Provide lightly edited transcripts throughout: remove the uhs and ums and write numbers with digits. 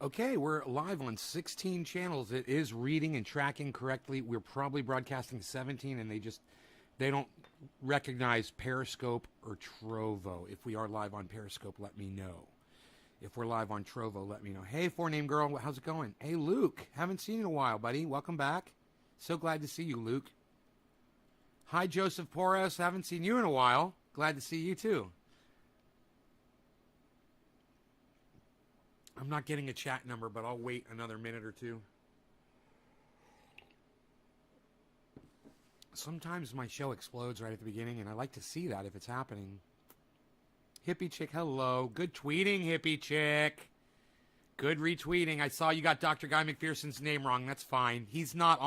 Okay, we're live on 16 channels. It is reading and tracking correctly. We're probably broadcasting 17, and they don't recognize Periscope or Trovo. If we are live on Periscope, let me know. If we're live on Trovo, let me know. Hey, four-name girl, how's it going? Hey, Luke, haven't seen you in a while, buddy. Welcome back. So glad to see you, Luke. Hi, Joseph Porras. Haven't seen you in a while. Glad to see you, too. I'm not getting a chat number, but I'll wait another minute or two. Sometimes my show explodes right at the beginning, and I like to see that if it's happening. Hippie Chick, hello. Good tweeting, Hippie Chick. Good retweeting. I saw you got Dr. Guy McPherson's name wrong. That's fine. He's not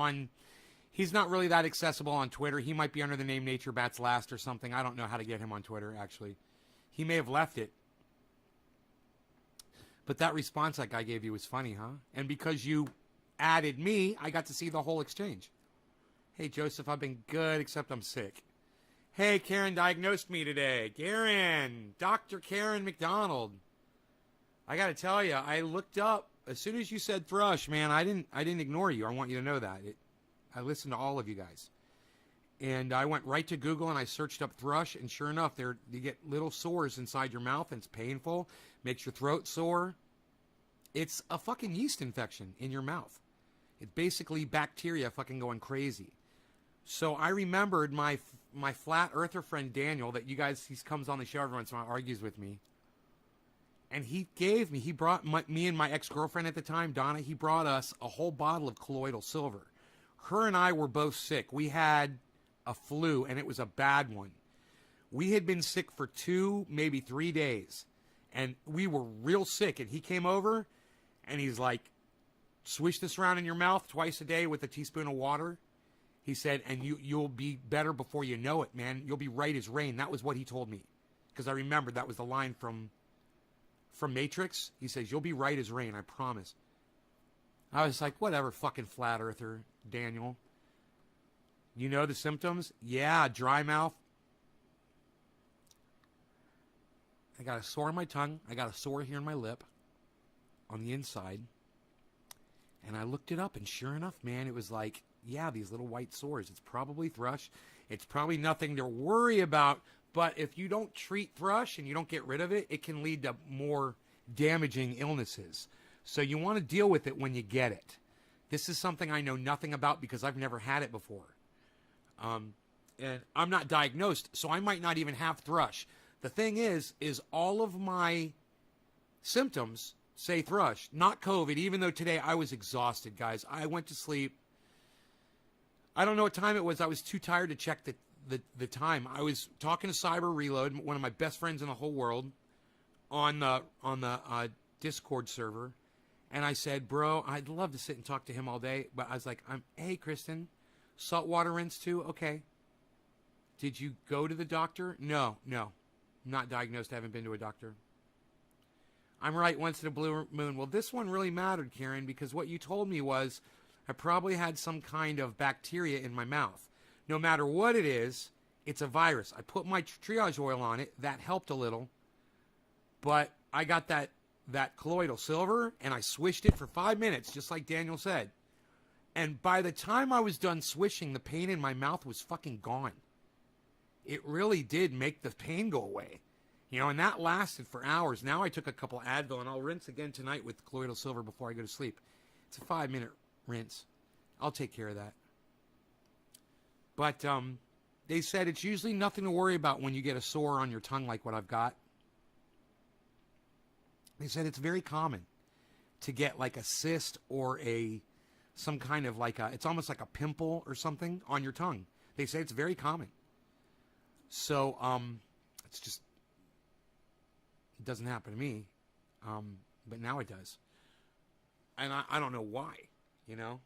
really that accessible on Twitter. He might be under the name Nature Bats Last or something. I don't know how to get him on Twitter, actually. He may have left it. But that response that guy gave you was funny, huh? And because you added me, I got to see the whole exchange. Hey, Joseph, I've been good, except I'm sick. Hey, Karen diagnosed me today. Karen, Dr. Karen McDonald. I got to tell you, I looked up, as soon as you said thrush, man, I didn't ignore you. I want you to know that. I listened to all of you guys. And I went right to Google and I searched up thrush, and sure enough, you get little sores inside your mouth, and it's painful, makes your throat sore. It's a fucking yeast infection in your mouth. It's basically bacteria fucking going crazy. So I remembered my flat earther friend Daniel, that you guys, he comes on the show every once in a while, argues with me. And he brought me and my ex-girlfriend at the time, Donna, he brought us a whole bottle of colloidal silver. Her and I were both sick. We had a flu, and it was a bad one. We had been sick for 2, maybe 3 days, and we were real sick. And he came over, and he's like, swish this around in your mouth twice a day with a teaspoon of water. He said, and you'll be better before you know it, man. You'll be right as rain. That was what he told me, because I remembered that was the line from Matrix. He says, you'll be right as rain, I promise. I was like, whatever, fucking flat earther, Daniel. You know the symptoms? Yeah, dry mouth. I got a sore on my tongue. I got a sore here in my lip on the inside. And I looked it up, and sure enough, man, it was like, yeah, these little white sores. It's probably thrush. It's probably nothing to worry about. But if you don't treat thrush and you don't get rid of it, it can lead to more damaging illnesses. So you want to deal with it when you get it. This is something I know nothing about because I've never had it before. And I'm not diagnosed, so I might not even have thrush. The thing is all of my symptoms say thrush, not COVID, even though today I was exhausted, guys. I went to sleep. I don't know what time it was. I was too tired to check the time. I was talking to Cyber Reload, one of my best friends in the whole world, on the Discord server. And I said, bro, I'd love to sit and talk to him all day. But I was like, hey, Kristen, saltwater rinse too? Okay. Did you go to the doctor? No. Not diagnosed. I haven't been to a doctor. I'm right, once in a blue moon. Well, this one really mattered, Karen, because what you told me was I probably had some kind of bacteria in my mouth. No matter what it is, it's a virus. I put my triage oil on it. That helped a little. But I got that colloidal silver, and I swished it for 5 minutes, just like Daniel said. And by the time I was done swishing, the pain in my mouth was fucking gone. It really did make the pain go away. You know, and that lasted for hours. Now I took a couple Advil, and I'll rinse again tonight with colloidal silver before I go to sleep. It's a 5-minute rinse. I'll take care of that. But they said it's usually nothing to worry about when you get a sore on your tongue like what I've got. They said it's very common to get like a cyst or some kind of it's almost like a pimple or something on your tongue. They say it's very common. So it's just, it doesn't happen to me, but now it does. And I don't know why, you know.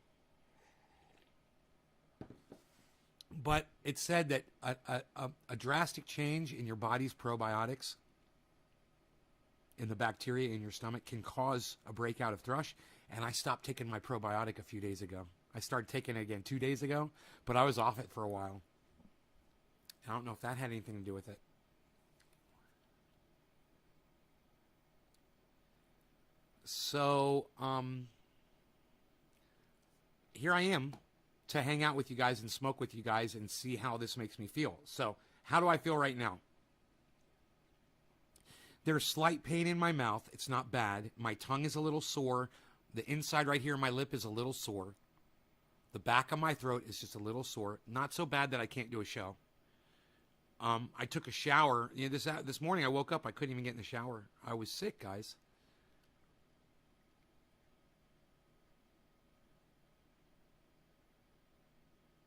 But it said that a drastic change in your body's probiotics, in the bacteria in your stomach, can cause a breakout of thrush. And I stopped taking my probiotic a few days ago. I started taking it again 2 days ago, but I was off it for a while. I don't know if that had anything to do with it. So, here I am to hang out with you guys and smoke with you guys and see how this makes me feel. So, how do I feel right now? There's slight pain in my mouth. It's not bad. My tongue is a little sore. The inside right here, my lip is a little sore. The back of my throat is just a little sore. Not so bad that I can't do a show. I took a shower. You know, this morning I woke up. I couldn't even get in the shower. I was sick, guys.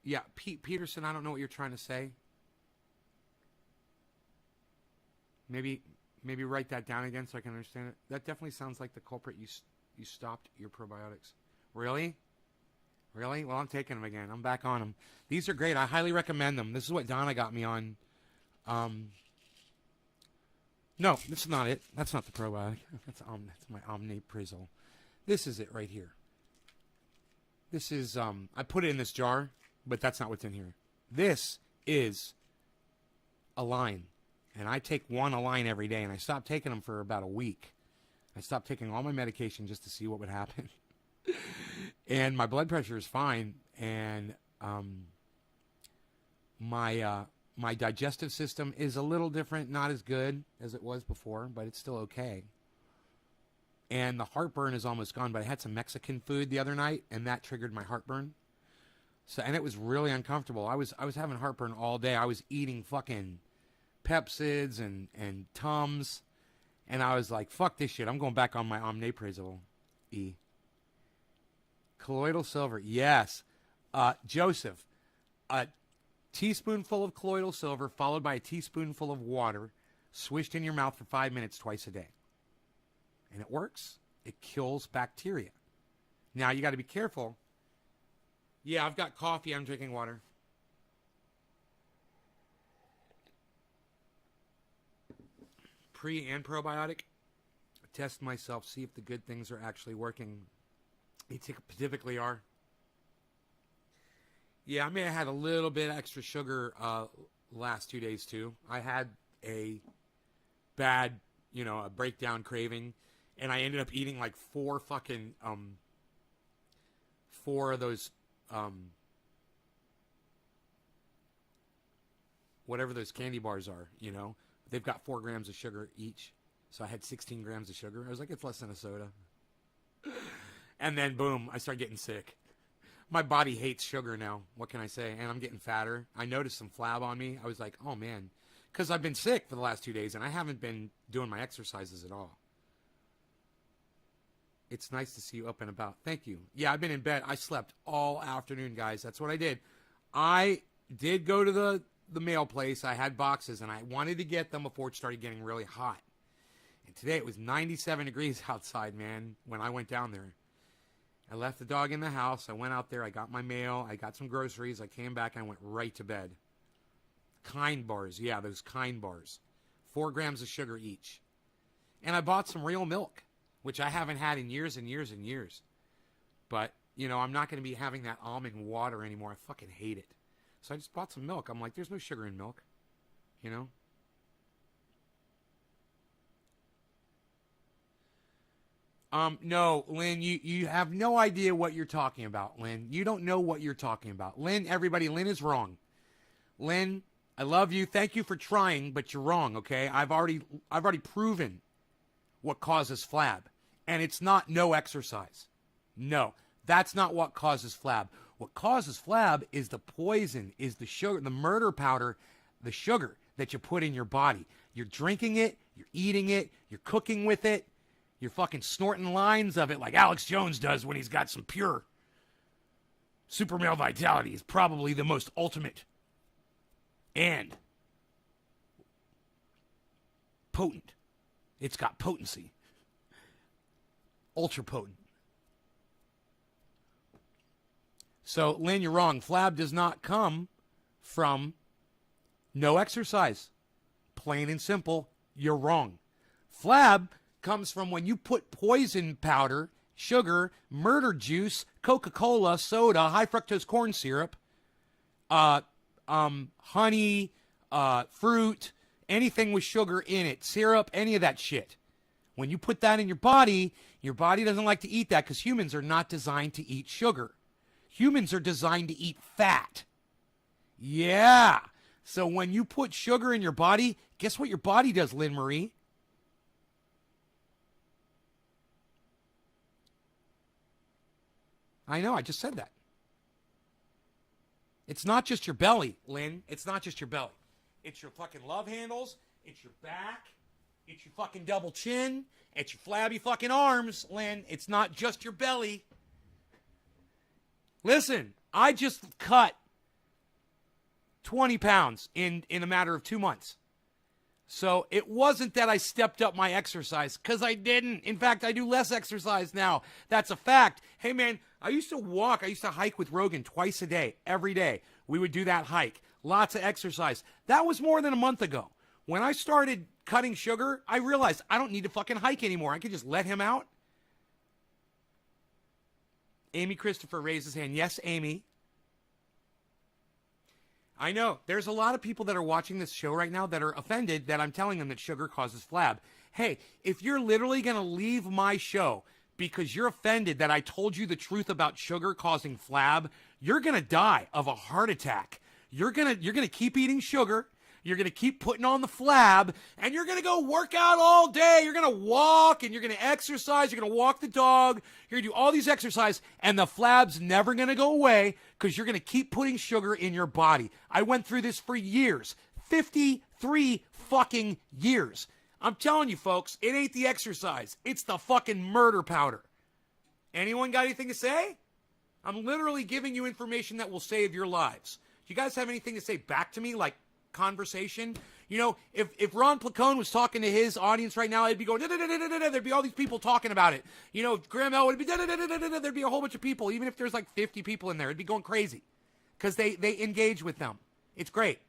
Yeah, Peterson, I don't know what you're trying to say. Maybe write that down again so I can understand it. That definitely sounds like the culprit. You stopped your probiotics. Really? Really? Well, I'm taking them again. I'm back on them. These are great. I highly recommend them. This is what Donna got me on. No, this is not it. That's not the probiotic. That's my Omniprazole. This is it right here. This is, I put it in this jar, but that's not what's in here. This is Align. And I take one Align every day, and I stopped taking them for about a week. I stopped taking all my medication just to see what would happen. And my blood pressure is fine, and my digestive system is a little different, not as good as it was before, but it's still okay. And the heartburn is almost gone, but I had some Mexican food the other night, and that triggered my heartburn. So, and it was really uncomfortable. I was having heartburn all day. I was eating fucking Pepsids and Tums, and I was like, fuck this shit. I'm going back on my Omniprazole E. Colloidal silver, yes. Joseph, a teaspoonful of colloidal silver followed by a teaspoonful of water swished in your mouth for 5 minutes twice a day. And it works. It kills bacteria. Now, you got to be careful. Yeah, I've got coffee. I'm drinking water. Pre and probiotic. Test myself. See if the good things are actually working. They typically are. Yeah, I may have had a little bit extra sugar last 2 days, too. I had a bad, a breakdown craving. And I ended up eating like four of those, whatever those candy bars are, They've got 4 grams of sugar each. So I had 16 grams of sugar. I was like, it's less than a soda. And then, boom, I started getting sick. My body hates sugar now. What can I say? And I'm getting fatter. I noticed some flab on me. I was like, oh, man. Because I've been sick for the last 2 days, and I haven't been doing my exercises at all. It's nice to see you up and about. Thank you. Yeah, I've been in bed. I slept all afternoon, guys. That's what I did. I did go to the mail place. I had boxes, and I wanted to get them before it started getting really hot. And today it was 97 degrees outside, man, when I went down there. I left the dog in the house. I went out there. I got my mail. I got some groceries. I came back, and I went right to bed. Kind bars. Yeah, those Kind bars. 4 grams of sugar each. And I bought some real milk, which I haven't had in years and years and years. But, I'm not going to be having that almond water anymore. I fucking hate it. So I just bought some milk. I'm like, there's no sugar in milk, No, Lynn, you have no idea what you're talking about, Lynn. You don't know what you're talking about. Lynn, everybody, Lynn is wrong. Lynn, I love you. Thank you for trying, but you're wrong, okay? I've already proven what causes flab. And it's not no exercise. No, that's not what causes flab. What causes flab is the poison, is the sugar, the murder powder, the sugar that you put in your body. You're drinking it, you're eating it, you're cooking with it, you're fucking snorting lines of it like Alex Jones does when he's got some pure super male vitality. Is probably the most ultimate and potent. It's got potency. Ultra potent. So, Lynn, you're wrong. Flab does not come from no exercise. Plain and simple, you're wrong. Flab comes from when you put poison powder, sugar, murder juice, Coca-Cola, soda, high fructose corn syrup, honey, fruit, anything with sugar in it, syrup, any of that shit. When you put that in your body doesn't like to eat that because humans are not designed to eat sugar. Humans are designed to eat fat. Yeah. So when you put sugar in your body, guess what your body does, Lynn Marie? I know, I just said that. It's not just your belly, Lynn. It's not just your belly. It's your fucking love handles. It's your back. It's your fucking double chin. It's your flabby fucking arms, Lynn. It's not just your belly. Listen, I just cut 20 pounds in a matter of 2 months. So it wasn't that I stepped up my exercise, because I didn't. In fact, I do less exercise now. That's a fact. Hey, man, I used to hike with Rogan twice a day, every day. We would do that hike. Lots of exercise. That was more than a month ago. When I started cutting sugar, I realized I don't need to fucking hike anymore. I could just let him out. Amy Christopher raised his hand. Yes, Amy. I know. There's a lot of people that are watching this show right now that are offended that I'm telling them that sugar causes flab. Hey, if you're literally going to leave my show because you're offended that I told you the truth about sugar causing flab, you're going to die of a heart attack. You're going to keep eating sugar. You're going to keep putting on the flab, and you're going to go work out all day. You're going to walk, and you're going to exercise. You're going to walk the dog. You're going to do all these exercise, and the flab's never going to go away because you're going to keep putting sugar in your body. I went through this for years, 53 fucking years. I'm telling you, folks, it ain't the exercise. It's the fucking murder powder. Anyone got anything to say? I'm literally giving you information that will save your lives. Do you guys have anything to say back to me, like conversation? You know, if Ron Placone was talking to his audience right now, it'd be going, there'd be all these people talking about it. You know, if Graham Elwood would be, there'd be a whole bunch of people, even if there's like 50 people in there, it'd be going crazy because they engage with them. It's great.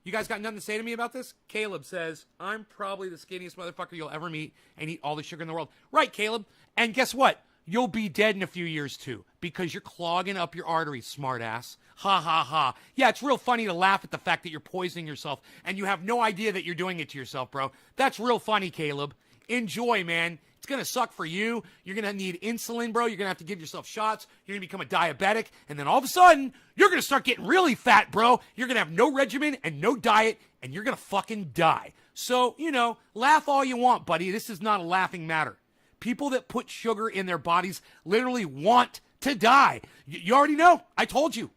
You guys got nothing to say to me about this? Caleb says, I'm probably the skinniest motherfucker you'll ever meet and eat all the sugar in the world. Right, Caleb. And guess what? You'll be dead in a few years, too, because you're clogging up your arteries, smartass. Ha, ha, ha. Yeah, it's real funny to laugh at the fact that you're poisoning yourself, and you have no idea that you're doing it to yourself, bro. That's real funny, Caleb. Enjoy, man. It's going to suck for you. You're going to need insulin, bro. You're going to have to give yourself shots. You're going to become a diabetic, and then all of a sudden, you're going to start getting really fat, bro. You're going to have no regimen and no diet, and you're going to fucking die. So, you know, laugh all you want, buddy. This is not a laughing matter. People that put sugar in their bodies literally want to die. You already know. I told you.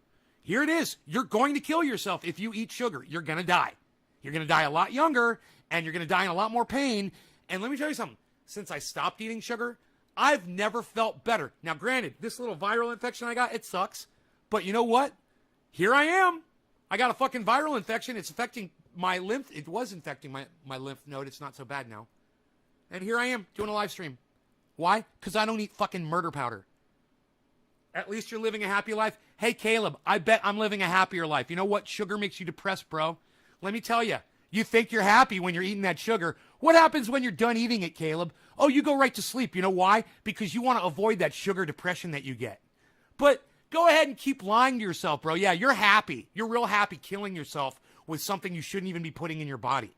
Here it is. You're going to kill yourself if you eat sugar. You're going to die. You're going to die a lot younger, and you're going to die in a lot more pain. And let me tell you something. Since I stopped eating sugar, I've never felt better. Now, granted, this little viral infection I got, it sucks. But you know what? Here I am. I got a fucking viral infection. It's affecting my lymph. It was infecting my lymph node. It's not so bad now. And here I am doing a live stream. Why? Because I don't eat fucking murder powder. At least you're living a happy life. Hey, Caleb, I bet I'm living a happier life. You know what? Sugar makes you depressed, bro. Let me tell you. You think you're happy when you're eating that sugar. What happens when you're done eating it, Caleb? Oh, you go right to sleep. You know why? Because you want to avoid that sugar depression that you get. But go ahead and keep lying to yourself, bro. Yeah, you're happy. You're real happy killing yourself with something you shouldn't even be putting in your body.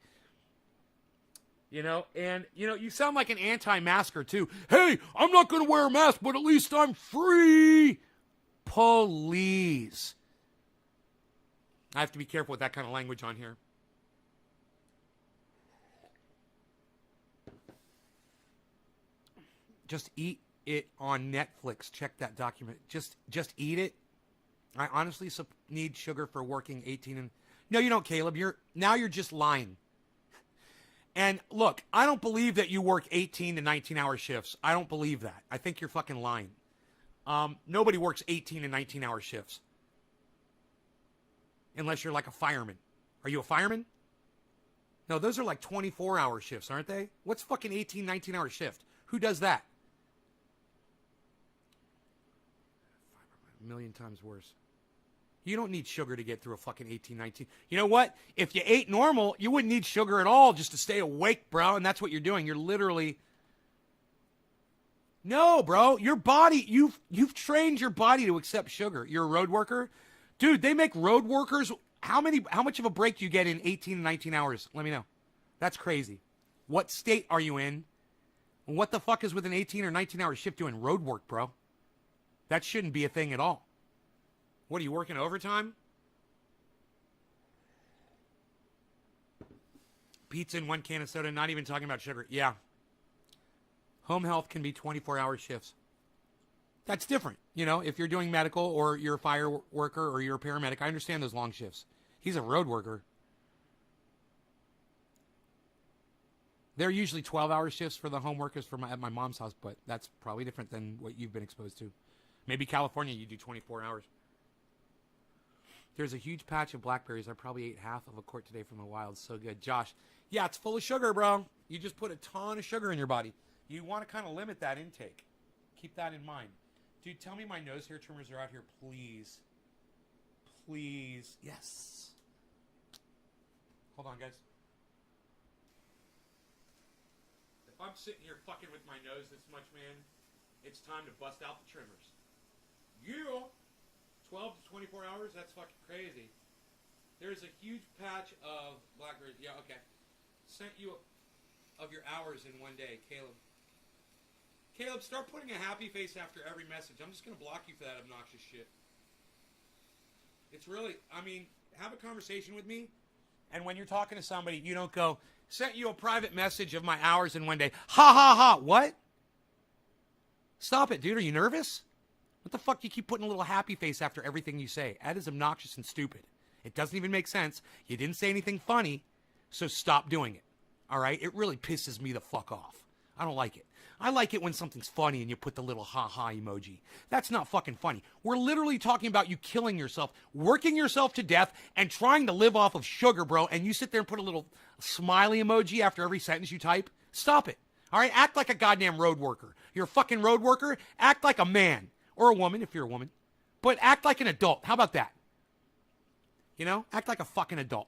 You know, and, you know, you sound like an anti-masker, too. Hey, I'm not going to wear a mask, but at least I'm free. Please. I have to be careful with that kind of language on here. Just eat it on Netflix. Check that document. Just eat it. I honestly need sugar for working 18 and... No, you don't, Caleb. You're just lying. And look, I don't believe that you work 18 to 19-hour shifts. I don't believe that. I think you're fucking lying. Nobody works 18 and 19-hour shifts. Unless you're like a fireman. Are you a fireman? No, those are like 24-hour shifts, aren't they? What's fucking 18, 19-hour shift? Who does that? A million times worse. You don't need sugar to get through a fucking 18, 19. You know what? If you ate normal, you wouldn't need sugar at all just to stay awake, bro. And that's what you're doing. You're literally... No, bro. Your body, you've trained your body to accept sugar. You're a road worker. Dude, they make road workers... How much of a break do you get in 18 and 19 hours? Let me know. That's crazy. What state are you in? What the fuck is with an 18 or 19-hour shift doing road work, bro? That shouldn't be a thing at all. What, are you working overtime? Pizza and 1 can of soda, not even talking about sugar. Yeah. Home health can be 24-hour shifts. That's different. You know, if you're doing medical or you're a fire worker or you're a paramedic, I understand those long shifts. He's a road worker. They're usually 12-hour shifts for the home workers at my mom's house, but that's probably different than what you've been exposed to. Maybe California, you do 24 hours. There's a huge patch of blackberries. I probably ate half of a quart today from the wild. So good. Josh, yeah, it's full of sugar, bro. You just put a ton of sugar in your body. You want to kind of limit that intake. Keep that in mind. Dude, tell me my nose hair trimmers are out here, please. Please. Yes. Hold on, guys. If I'm sitting here fucking with my nose this much, man, it's time to bust out the trimmers. You 12 to 24 hours? That's fucking crazy. There's a huge patch of blackberries. Yeah, okay. Sent you of your hours in one day, Caleb. Caleb, start putting a happy face after every message. I'm just going to block you for that obnoxious shit. It's really, I mean, have a conversation with me. And when you're talking to somebody, you don't go, sent you a private message of my hours in one day. Ha, ha, ha. What? Stop it, dude. Are you nervous? What the fuck do you keep putting a little happy face after everything you say? That is obnoxious and stupid. It doesn't even make sense. You didn't say anything funny, so stop doing it. All right? It really pisses me the fuck off. I don't like it. I like it when something's funny and you put the little ha-ha emoji. That's not fucking funny. We're literally talking about you killing yourself, working yourself to death, and trying to live off of sugar, bro, and you sit there and put a little smiley emoji after every sentence you type. Stop it. All right? Act like a goddamn road worker. You're a fucking road worker. Act like a man. Or a woman, if you're a woman. But act like an adult. How about that? You know? Act like a fucking adult.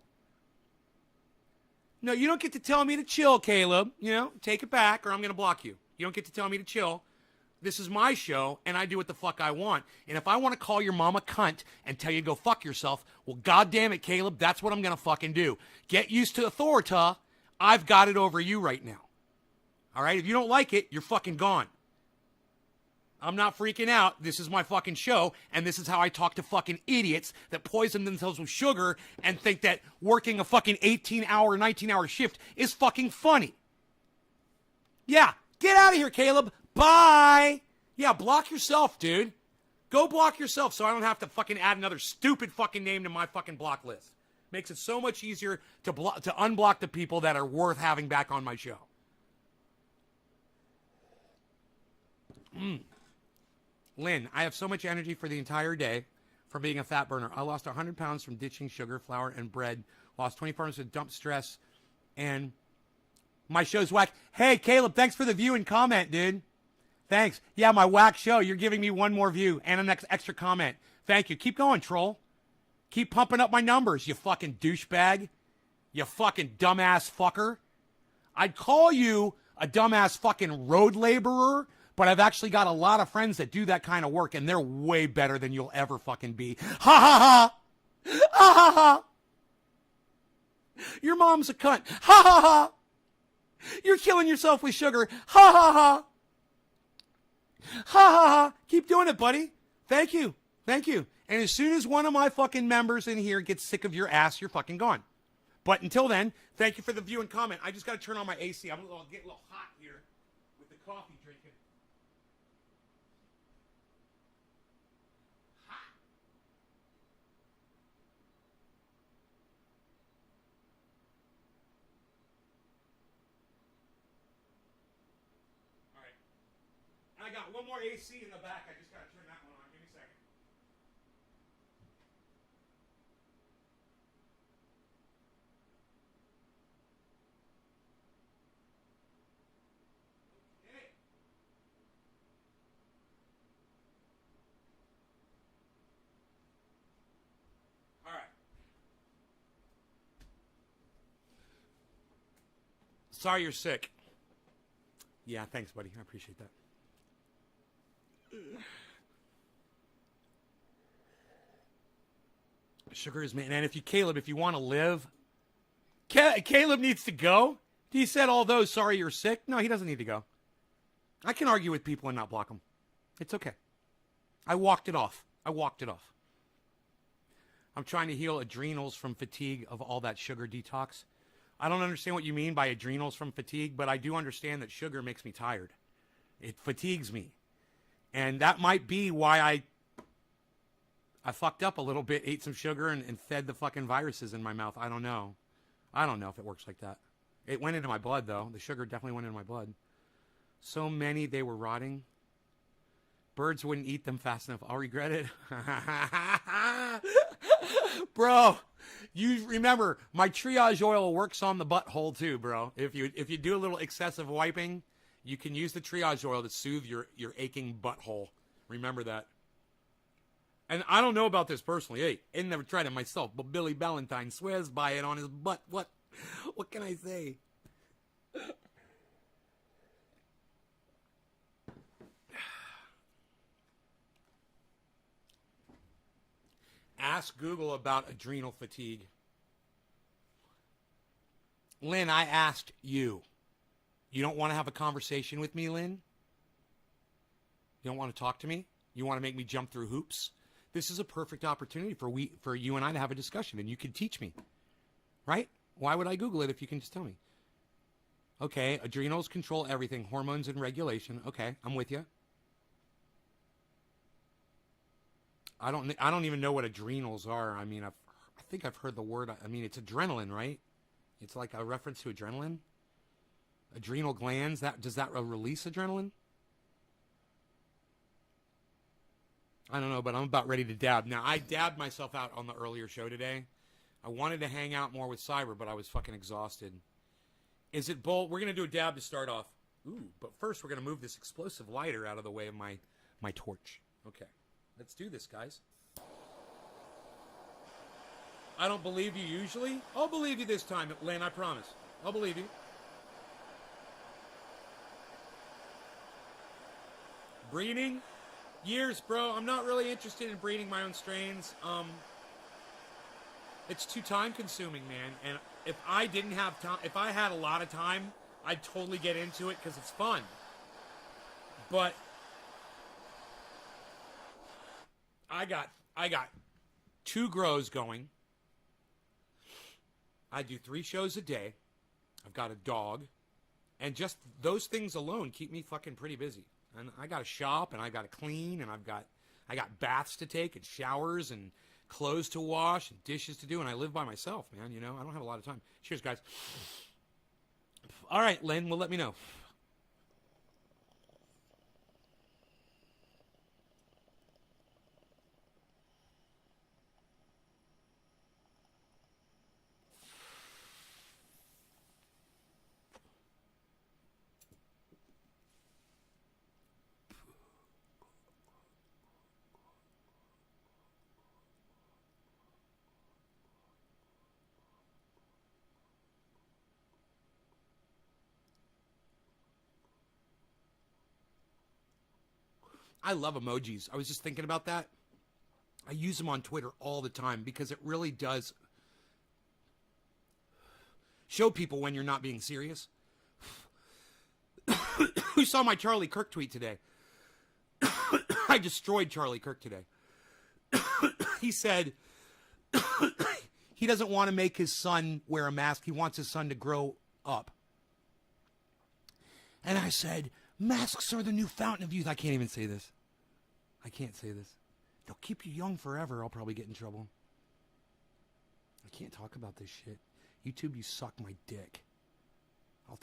No, you don't get to tell me to chill, Caleb. You know? Take it back or I'm going to block you. You don't get to tell me to chill. This is my show, and I do what the fuck I want. And if I want to call your mom a cunt and tell you to go fuck yourself, well, goddamn it, Caleb, that's what I'm going to fucking do. Get used to authority. I've got it over you right now. All right? If you don't like it, you're fucking gone. I'm not freaking out. This is my fucking show, and this is how I talk to fucking idiots that poison themselves with sugar and think that working a fucking 18-hour, 19-hour shift is fucking funny. Yeah, get out of here, Caleb. Bye. Yeah, block yourself, dude. Go block yourself so I don't have to fucking add another stupid fucking name to my fucking block list. Makes it so much easier to unblock the people that are worth having back on my show. Lynn, I have so much energy for the entire day from being a fat burner. I lost 100 pounds from ditching sugar, flour, and bread. Lost 24 hours of dump stress. And my show's whack. Hey, Caleb, thanks for the view and comment, dude. Thanks. Yeah, my whack show. You're giving me one more view and an extra comment. Thank you. Keep going, troll. Keep pumping up my numbers, you fucking douchebag. You fucking dumbass fucker. I'd call you a dumbass fucking road laborer, but I've actually got a lot of friends that do that kind of work, and they're way better than you'll ever fucking be. Ha ha ha! Ha ha ha! Your mom's a cunt. Ha ha ha! You're killing yourself with sugar. Ha ha ha! Ha ha ha! Keep doing it, buddy. Thank you. Thank you. And as soon as one of my fucking members in here gets sick of your ass, you're fucking gone. But until then, thank you for the view and comment. I just got to turn on my AC. I'm getting a little hot here with the coffee drinking. I got one more AC in the back. I just got to turn that one on. Give me a second. Okay. All right. Sorry you're sick. Yeah, thanks, buddy. I appreciate that. Sugar is man. And if you want to live, Caleb needs to go. He said all those, sorry you're sick. No, he doesn't need to go. I can argue with people and not block them. It's okay. I walked it off. I'm trying to heal adrenals from fatigue of all that sugar detox. I don't understand what you mean by adrenals from fatigue, but I do understand that sugar makes me tired. It fatigues me. And that might be why I fucked up a little bit, ate some sugar, and fed the fucking viruses in my mouth. I don't know. I don't know if it works like that. It went into my blood, though. The sugar definitely went into my blood. So many, they were rotting. Birds wouldn't eat them fast enough. I'll regret it. Bro, you remember, my triage oil works on the butthole too, bro. If you do a little excessive wiping, you can use the triage oil to soothe your aching butthole. Remember that. And I don't know about this personally. Hey, I never tried it myself, but Billy Ballantyne swears by it on his butt. What can I say? Ask Google about adrenal fatigue. Lynn, I asked you. You don't want to have a conversation with me, Lynn? You don't want to talk to me? You want to make me jump through hoops? This is a perfect opportunity for you and I to have a discussion, and you can teach me. Right? Why would I Google it if you can just tell me? Okay, adrenals control everything. Hormones and regulation. Okay, I'm with you. I don't even know what adrenals are. I mean, I think I've heard the word. I mean, it's adrenaline, right? It's like a reference to adrenaline. Adrenal glands. Does that release adrenaline? I don't know, but I'm about ready to dab. Now, I dabbed myself out on the earlier show today. I wanted to hang out more with Cyber, but I was fucking exhausted. Is it bold? We're going to do a dab to start off. Ooh, but first we're going to move this explosive lighter out of the way of my torch. Okay. Let's do this, guys. I don't believe you usually. I'll believe you this time, Lynn, I promise. I'll believe you. Breeding? Years, bro. I'm not really interested in breeding my own strains. It's too time consuming, man. And if I didn't have time, if I had a lot of time, I'd totally get into it because it's fun. But I got 2 grows going. I do 3 shows a day. I've got a dog. And just those things alone keep me fucking pretty busy. And I got to shop, and I got to clean, and I got baths to take, and showers, and clothes to wash, and dishes to do, and I live by myself, man, you know? I don't have a lot of time. Cheers, guys. All right, Lynn, well, let me know. I love emojis. I was just thinking about that. I use them on Twitter all the time because it really does show people when you're not being serious. Who saw my Charlie Kirk tweet today? I destroyed Charlie Kirk today. He said he doesn't want to make his son wear a mask. He wants his son to grow up. And I said, masks are the new fountain of youth. I can't even say this. I can't say this. They'll keep you young forever. I'll probably get in trouble. I can't talk about this shit. YouTube, you suck my dick.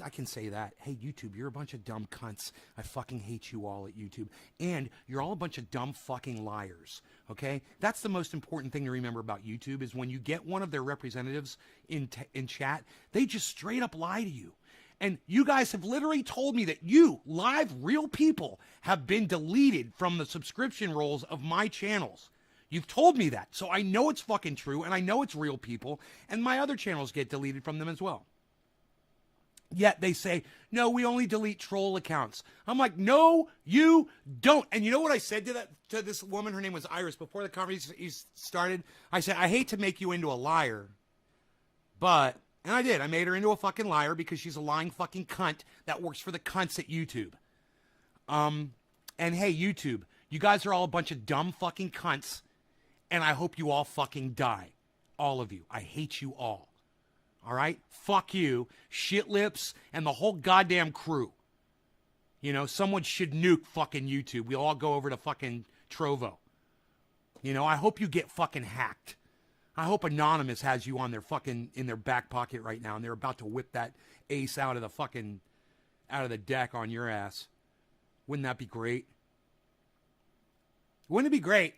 I can say that. Hey, YouTube, you're a bunch of dumb cunts. I fucking hate you all at YouTube. And you're all a bunch of dumb fucking liars, okay? That's the most important thing to remember about YouTube is when you get one of their representatives in chat, they just straight up lie to you. And you guys have literally told me that you, live, real people, have been deleted from the subscription rolls of my channels. You've told me that. So I know it's fucking true, and I know it's real people, and my other channels get deleted from them as well. Yet they say, no, we only delete troll accounts. I'm like, no, you don't. And you know what I said to this woman? Her name was Iris. Before the conversation started, I said, I hate to make you into a liar, but, and I did. I made her into a fucking liar because she's a lying fucking cunt that works for the cunts at YouTube. And hey, YouTube, you guys are all a bunch of dumb fucking cunts, and I hope you all fucking die. All of you. I hate you all. All right? Fuck you, Shit Lips, and the whole goddamn crew. You know, someone should nuke fucking YouTube. We'll all go over to fucking Trovo. You know, I hope you get fucking hacked. I hope Anonymous has you on their fucking, in their back pocket right now, and they're about to whip that ace out of the deck on your ass. Wouldn't that be great? Wouldn't it be great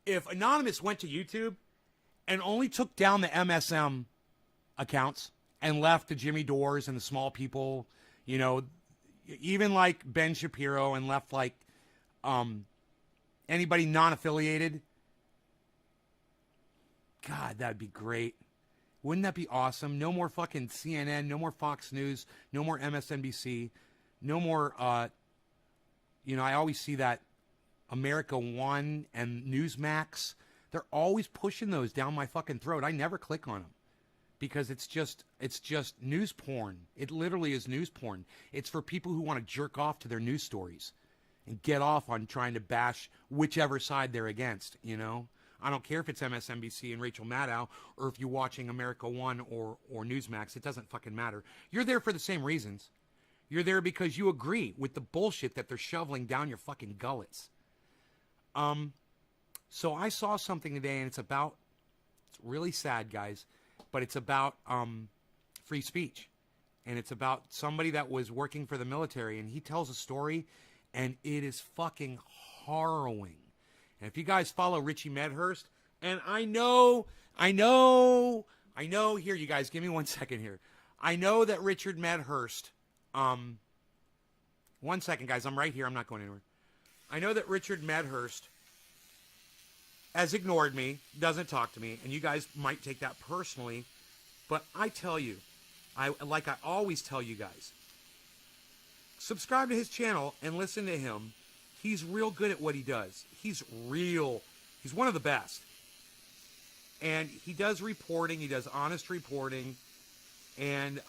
if Anonymous went to YouTube and only took down the MSM accounts and left the Jimmy Dores and the small people, you know, even like Ben Shapiro, and left like anybody non-affiliated? God, that'd be great. Wouldn't that be awesome? No more fucking CNN, no more Fox News, no more MSNBC, no more, you know, I always see that America One and Newsmax. They're always pushing those down my fucking throat. I never click on them because it's just news porn. It literally is news porn. It's for people who want to jerk off to their news stories and get off on trying to bash whichever side they're against, you know? I don't care if it's MSNBC and Rachel Maddow, or if you're watching America One or Newsmax. It doesn't fucking matter. You're there for the same reasons. You're there because you agree with the bullshit that they're shoveling down your fucking gullets. So I saw something today, and it's really sad, guys, but it's about free speech. And it's about somebody that was working for the military, and he tells a story, and it is fucking harrowing. And if you guys follow Richie Medhurst, and I know, here, you guys, give me 1 second here. I know that Richard Medhurst, 1 second, guys, I'm right here, I'm not going anywhere. I know that Richard Medhurst has ignored me, doesn't talk to me, and you guys might take that personally, but I tell you, like I always tell you guys, subscribe to his channel and listen to him. He's real good at what he does. He's one of the best. And he does reporting, he does honest reporting, and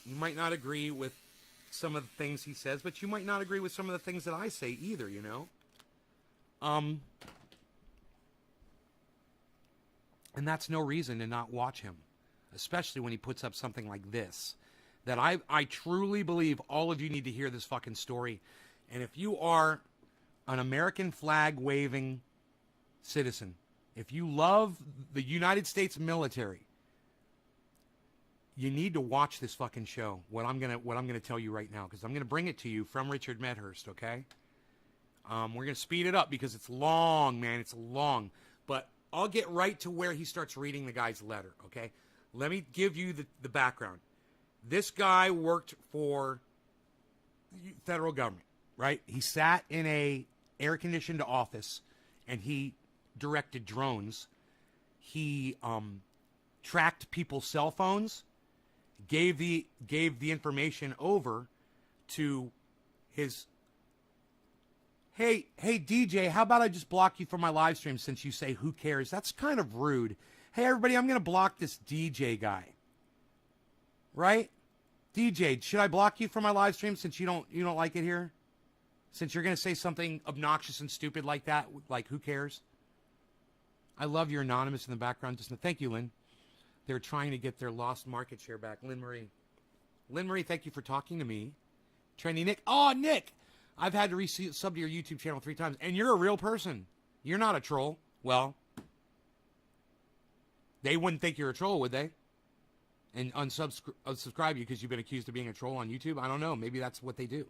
you might not agree with some of the things he says, but you might not agree with some of the things that I say either, you know? And that's no reason to not watch him, especially when he puts up something like this, that I truly believe all of you need to hear this fucking story. And if you are an American flag waving citizen, if you love the United States military, you need to watch this fucking show. What I'm gonna tell you right now, because I'm gonna bring it to you from Richard Medhurst. Okay, we're gonna speed it up because it's long, man. It's long, but I'll get right to where he starts reading the guy's letter. Okay, let me give you the background. This guy worked for the federal government. Right? He sat in a air-conditioned office, and he directed drones. He tracked people's cell phones, gave the information over to his. Hey DJ, how about I just block you from my live stream since you say who cares? That's kind of rude. Hey everybody, I'm gonna block this DJ guy. Right? DJ, should I block you from my live stream since you don't like it here? Since you're going to say something obnoxious and stupid like that, like who cares? I love your Anonymous in the background. Just thank you, Lynn. They're trying to get their lost market share back. Lynn Marie. Lynn Marie, thank you for talking to me. Trendy Nick. Oh, Nick! I've had to sub to your YouTube channel 3 times. And you're a real person. You're not a troll. Well, they wouldn't think you're a troll, would they? And unsubscribe you because you've been accused of being a troll on YouTube? I don't know. Maybe that's what they do.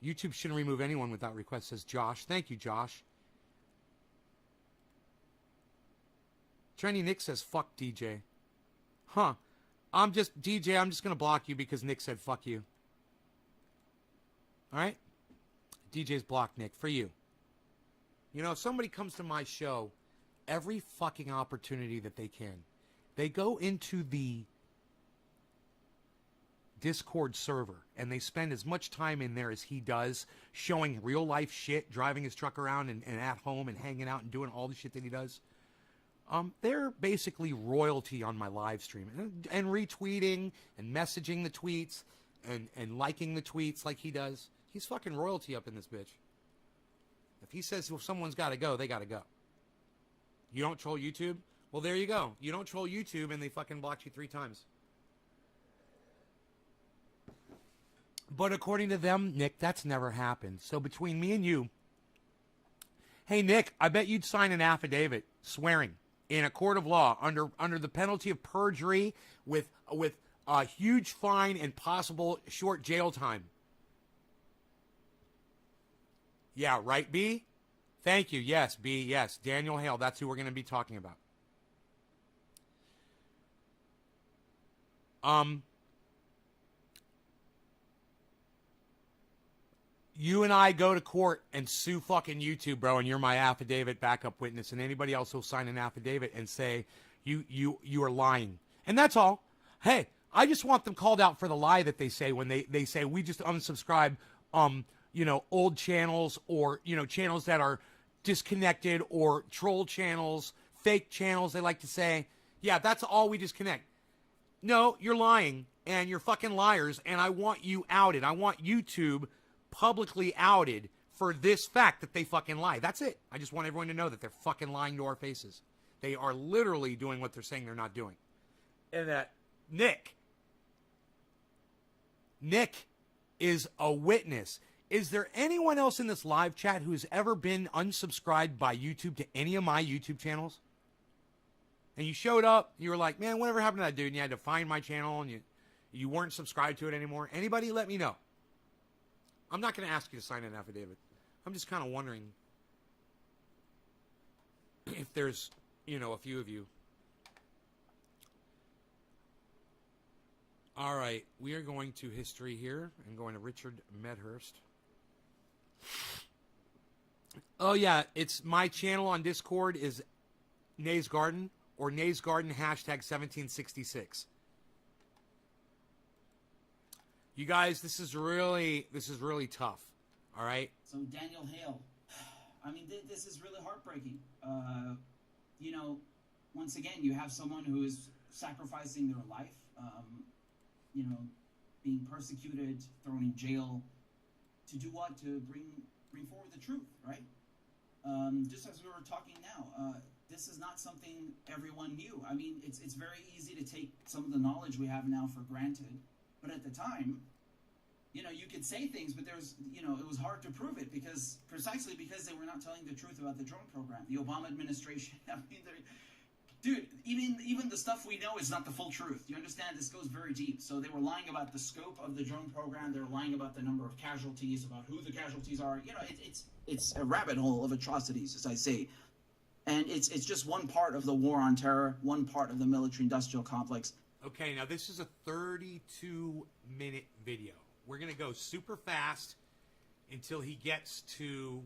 YouTube shouldn't remove anyone without request, says Josh. Thank you, Josh. Trendy Nick says, fuck DJ. Huh. DJ, I'm just going to block you because Nick said fuck you. All right? DJ's blocked, Nick, for you. You know, if somebody comes to my show, every fucking opportunity that they can, they go into the Discord server and they spend as much time in there as he does showing real life shit, driving his truck around and at home and hanging out and doing all the shit that he does. They're basically royalty on my live stream and retweeting and messaging the tweets and liking the tweets like he does. He's fucking royalty up in this bitch. If he says if someone's got to go, they got to go. You don't troll YouTube? Well, there you go. You don't troll YouTube and they fucking blocked you 3 times. But according to them, Nick, that's never happened. So between me and you, hey, Nick, I bet you'd sign an affidavit swearing in a court of law under the penalty of perjury with a huge fine and possible short jail time. Yeah, right, B? Thank you. Yes, B, yes. Daniel Hale, that's who we're going to be talking about. You and I go to court and sue fucking YouTube, bro, and you're my affidavit backup witness, and anybody else will sign an affidavit and say you are lying. And that's all. Hey, I just want them called out for the lie that they say when they say we just unsubscribe old channels or channels that are disconnected or troll channels, fake channels, they like to say. Yeah, that's all we disconnect. No, you're lying and you're fucking liars, and I want you outed. I want YouTube publicly outed for this fact that they fucking lie. That's it. I just want everyone to know that they're fucking lying to our faces. They are literally doing what they're saying they're not doing. And that Nick is a witness. Is there anyone else in this live chat who's ever been unsubscribed by YouTube to any of my YouTube channels? And you showed up, you were like, man, whatever happened to that dude? And you had to find my channel and you weren't subscribed to it anymore. Anybody, let me know. I'm not going to ask you to sign an affidavit. I'm just kind of wondering if there's, a few of you. All right, we are going to history here and going to Richard Medhurst. Oh, yeah, it's my channel on Discord is Nays Garden or Nays Garden #1766. You guys, this is really tough. All right. So Daniel Hale, I mean, this is really heartbreaking. Once again, you have someone who is sacrificing their life, being persecuted, thrown in jail, to do what? To bring forward the truth, right? Just as we were talking now, this is not something everyone knew. I mean, it's very easy to take some of the knowledge we have now for granted. But at the time, you could say things, but it was hard to prove it precisely because they were not telling the truth about the drone program. The Obama administration, I mean, dude, even the stuff we know is not the full truth. You understand? This goes very deep. So they were lying about the scope of the drone program. They were lying about the number of casualties, about who the casualties are. It's a rabbit hole of atrocities, as I say. And it's just one part of the war on terror, one part of the military-industrial complex. Okay, now this is a 32-minute video. We're going to go super fast until he gets to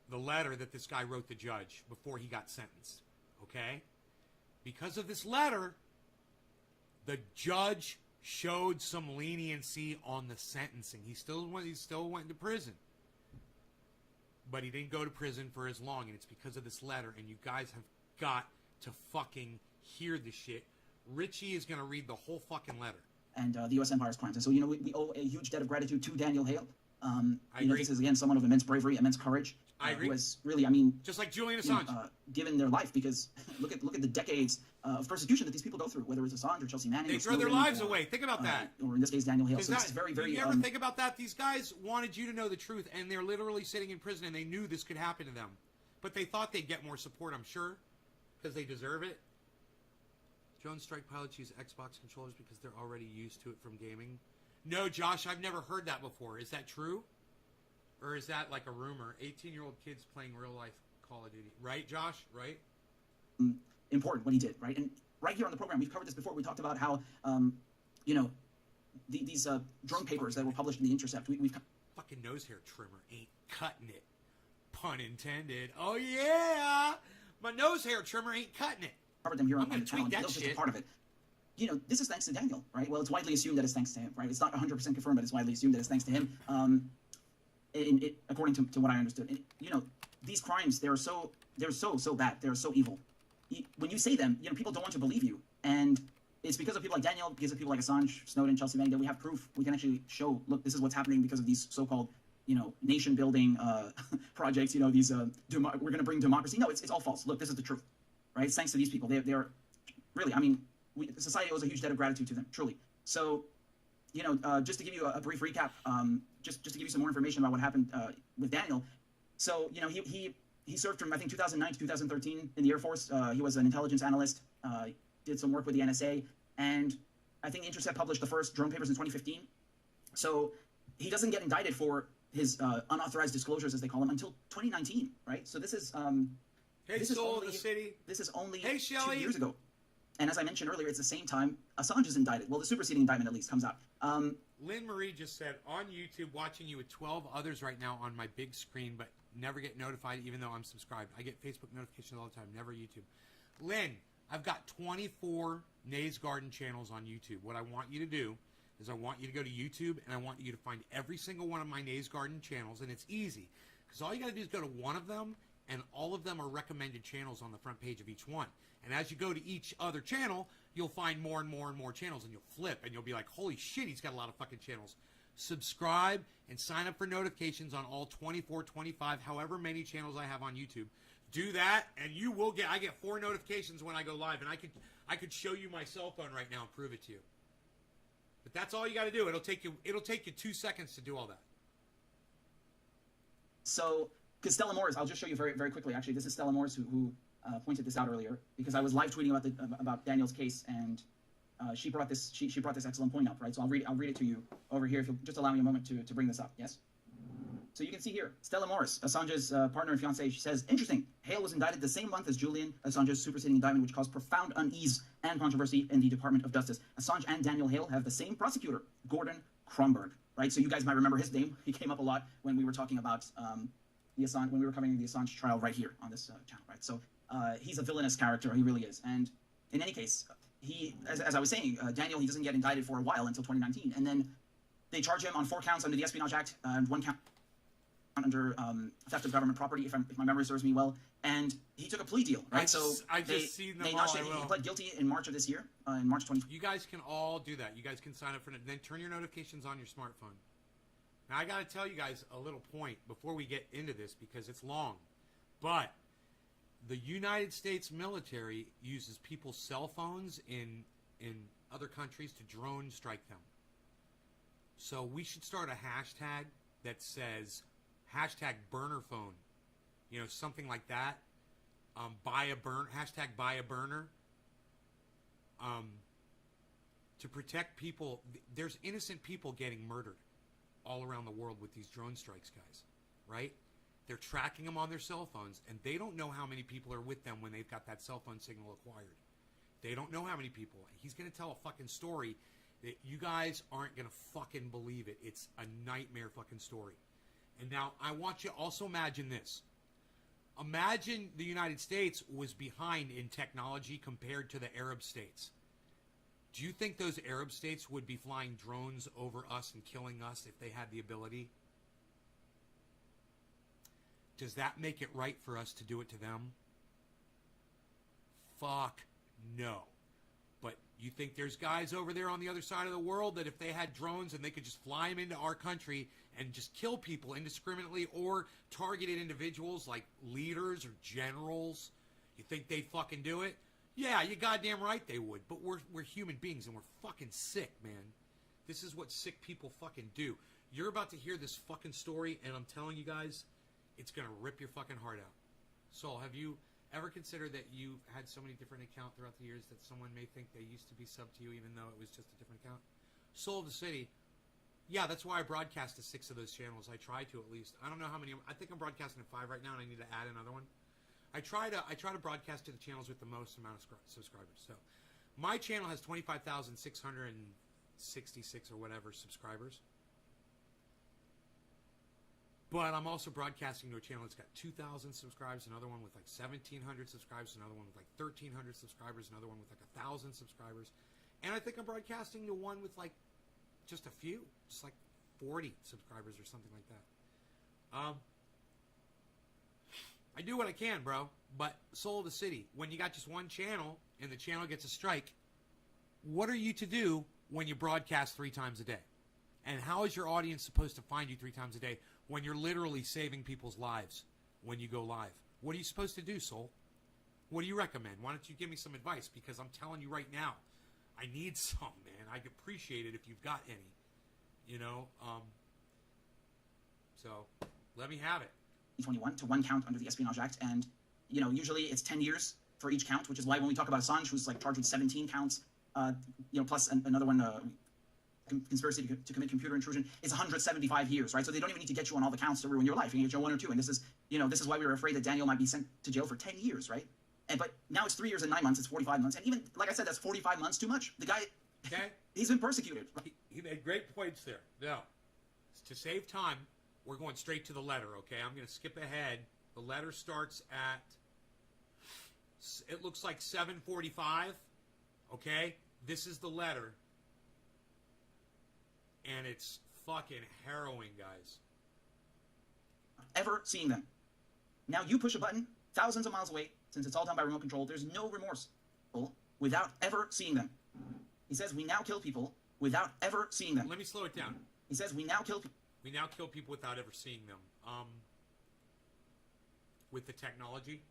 the letter that this guy wrote the judge before he got sentenced. Okay? Because of this letter, the judge showed some leniency on the sentencing. He still went to prison. But he didn't go to prison for as long, and it's because of this letter. And you guys have got to fucking hear this shit. Richie is going to read the whole fucking letter. And the U.S. Empire's crimes. And so, we owe a huge debt of gratitude to Daniel Hale. I agree. This is, again, someone of immense bravery, immense courage. I agree. Who has really, I mean... Just like Julian Assange. Given their life, because look at the decades of persecution that these people go through, whether it's Assange or Chelsea Manning. They throw their lives away. Think about that. Or in this case, Daniel Hale. So this is very, very... You ever think about that? These guys wanted you to know the truth, and they're literally sitting in prison, and they knew this could happen to them. But they thought they'd get more support, I'm sure, because they deserve it. Jones strike pilots use Xbox controllers because they're already used to it from gaming. No, Josh, I've never heard that before. Is that true? Or is that like a rumor? 18-year-old kids playing real-life Call of Duty. Right, Josh? Right? Important what he did, right? And right here on the program, we've covered this before. We talked about how, these drone papers that were published in The Intercept. We've fucking nose hair trimmer ain't cutting it. Pun intended. Oh, yeah! My nose hair trimmer ain't cutting it. Covered them here on the channel. That was just a part of it. This is thanks to Daniel, right? Well, it's widely assumed that it's thanks to him, right? It's not 100% confirmed, but it's widely assumed that it's thanks to him. According to what I understood, and, these crimes, they're so bad, they're so evil. When you say them, people don't want to believe you, and it's because of people like Daniel, because of people like Assange, Snowden, Chelsea Manning, that we have proof. We can actually show, look, this is what's happening because of these so-called, nation building projects. These we're going to bring democracy. No, it's all false. Look, this is the truth, right? It's thanks to these people. They're really, society owes a huge debt of gratitude to them, truly. So, just to give you a brief recap, just to give you some more information about what happened with Daniel. So, he served from, I think, 2009 to 2013 in the Air Force. He was an intelligence analyst, did some work with the NSA, and I think Intercept published the first drone papers in 2015. So he doesn't get indicted for his unauthorized disclosures, as they call them, until 2019, right? So this is Soul of the City. This is only Hey, 2 Shelley. years ago. And as I mentioned earlier, it's the same time Assange is indicted. Well, the superseding indictment at least comes out. Lynn Marie just said, on YouTube, watching you with 12 others right now on my big screen, but never get notified even though I'm subscribed. I get Facebook notifications all the time, never YouTube. Lynn, I've got 24 Nays Garden channels on YouTube. What I want you to do is I want you to go to YouTube, and I want you to find every single one of my Nays Garden channels, and it's easy. Because all you got to do is go to one of them, and all of them are recommended channels on the front page of each one. And as you go to each other channel, you'll find more and more and more channels, and you'll flip, and you'll be like, holy shit, he's got a lot of fucking channels. Subscribe and sign up for notifications on all 24, 25, however many channels I have on YouTube. Do that, and you will I get 4 notifications when I go live, and I could show you my cell phone right now and prove it to you. But that's all you got to do. It'll take you 2 seconds to do all that. So, because Stella Morris, I'll just show you very, very quickly. Actually, this is Stella Morris who pointed this out earlier, because I was live tweeting about Daniel's case, and she brought this excellent point up, right? So I'll read it to you over here if you'll just allow me a moment to bring this up. Yes. So you can see here, Stella Morris, Assange's partner and fiancée, she says, interesting, Hale was indicted the same month as Julian Assange's superseding indictment, which caused profound unease and controversy in the Department of Justice. Assange and Daniel Hale have the same prosecutor, Gordon Kromberg, right? So you guys might remember his name. He came up a lot when we were talking about when we were covering the Assange trial right here on this channel, right? So he's a villainous character, he really is. And in any case, he, as I was saying, Daniel, he doesn't get indicted for a while until 2019. And then they charge him on 4 counts under the Espionage Act and 1 count under theft of government property, if my memory serves me well, and he took a plea deal, right? I just seen them all. He pled guilty in March of this year, in March 20. You guys can all do that. You guys can sign up for it. Then turn your notifications on your smartphone. Now, I got to tell you guys a little point before we get into this, because it's long. But the United States military uses people's cell phones in other countries to drone strike them. So we should start a hashtag that says #burner phone, something like that. Hashtag buy a burner. To protect people. There's innocent people getting murdered all around the world with these drone strikes, guys, right? They're tracking them on their cell phones, and they don't know how many people are with them when they've got that cell phone signal acquired. They don't know how many people. He's going to tell a fucking story that you guys aren't going to fucking believe it. It's a nightmare fucking story. And now I want you to also imagine this. Imagine the United States was behind in technology compared to the Arab states. Do you think those Arab states would be flying drones over us and killing us if they had the ability? Does that make it right for us to do it to them? Fuck no. But you think there's guys over there on the other side of the world that if they had drones and they could just fly them into our country and just kill people indiscriminately or targeted individuals like leaders or generals, you think they'd fucking do it? Yeah, you goddamn right they would. But we're human beings and we're fucking sick, man. This is what sick people fucking do. You're about to hear this fucking story, and I'm telling you guys, it's going to rip your fucking heart out. Saul, have you ever considered that you had so many different accounts throughout the years that someone may think they used to be sub to you even though it was just a different account? Soul of the City. Yeah, that's why I broadcast to 6 of those channels. I try to, at least. I don't know how many. I think I'm broadcasting to 5 right now, and I need to add another one. I try to broadcast to the channels with the most amount of subscribers. So my channel has 25,666 or whatever subscribers. But I'm also broadcasting to a channel that's got 2,000 subscribers, another one with like 1,700 subscribers, another one with like 1,300 subscribers, another one with like 1,000 subscribers. And I think I'm broadcasting to one with like just a few, just like 40 subscribers or something like that. I do what I can, bro. But Soul of the City, when you got just one channel and the channel gets a strike, what are you to do when you broadcast 3 times a day? And how is your audience supposed to find you 3 times a day when you're literally saving people's lives when you go live? What are you supposed to do, Soul? What do you recommend? Why don't you give me some advice? Because I'm telling you right now, I need some, man. I'd appreciate it if you've got any. You know? So, let me have it. 2021 to one count under the Espionage Act, and usually it's 10 years for each count, which is why when we talk about Assange, who's like charged with 17 counts, plus another one, conspiracy to commit computer intrusion, is 175 years, right? So they don't even need to get you on all the counts to ruin your life. You can get you on one or two, and this is why we were afraid that Daniel might be sent to jail for 10 years, right? But now it's 3 years and 9 months. It's 45 months, and even like I said, that's 45 months too much. The guy, okay, he's been persecuted. He made great points there. Now, to save time, we're going straight to the letter, okay? I'm going to skip ahead. The letter starts at, it looks like 7:45, okay? This is the letter. And it's fucking harrowing, guys. Ever seeing them. Now you push a button thousands of miles away, since it's all done by remote control. There's no remorse without ever seeing them. He says we now kill people without ever seeing them. Let me slow it down. He says we now kill people. We now kill people without ever seeing them. With the technology.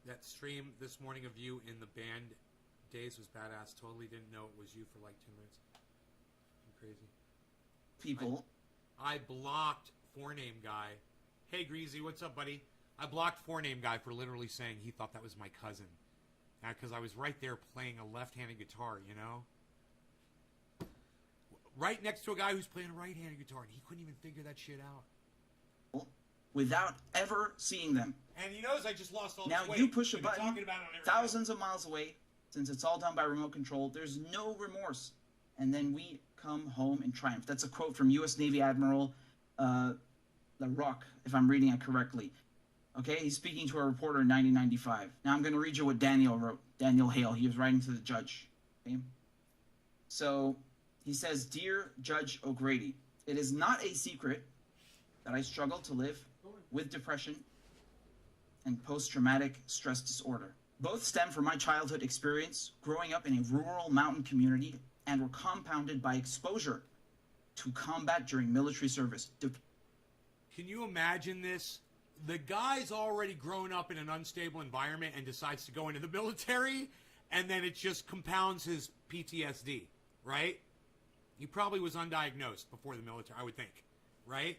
That stream this morning of you in the band days was badass. Totally didn't know it was you for like 2 minutes. I'm crazy. People. I blocked Forename Guy. Hey, Greasy, what's up, buddy? I blocked Forename Guy for literally saying he thought that was my cousin. Because I was right there playing a left-handed guitar, you know? Right next to a guy who's playing a right-handed guitar, and he couldn't even figure that shit out. Without ever seeing them. And he knows I just lost all now this weight. You push a We've been button talking about it on thousands of miles away, since it's all done by remote control. There's no remorse. And then we come home in triumph. That's a quote from U.S. Navy Admiral LaRocque, if I'm reading it correctly. Okay, he's speaking to a reporter in 1995. Now I'm going to read you what Daniel wrote. Daniel Hale. He was writing to the judge. Okay? So he says, "Dear Judge O'Grady, it is not a secret that I struggle to live with depression and post-traumatic stress disorder. Both stem from my childhood experience growing up in a rural mountain community and were compounded by exposure to combat during military service." Can you imagine this? The guy's already grown up in an unstable environment and decides to go into the military, and then it just compounds his PTSD, right? He probably was undiagnosed before the military, I would think, right?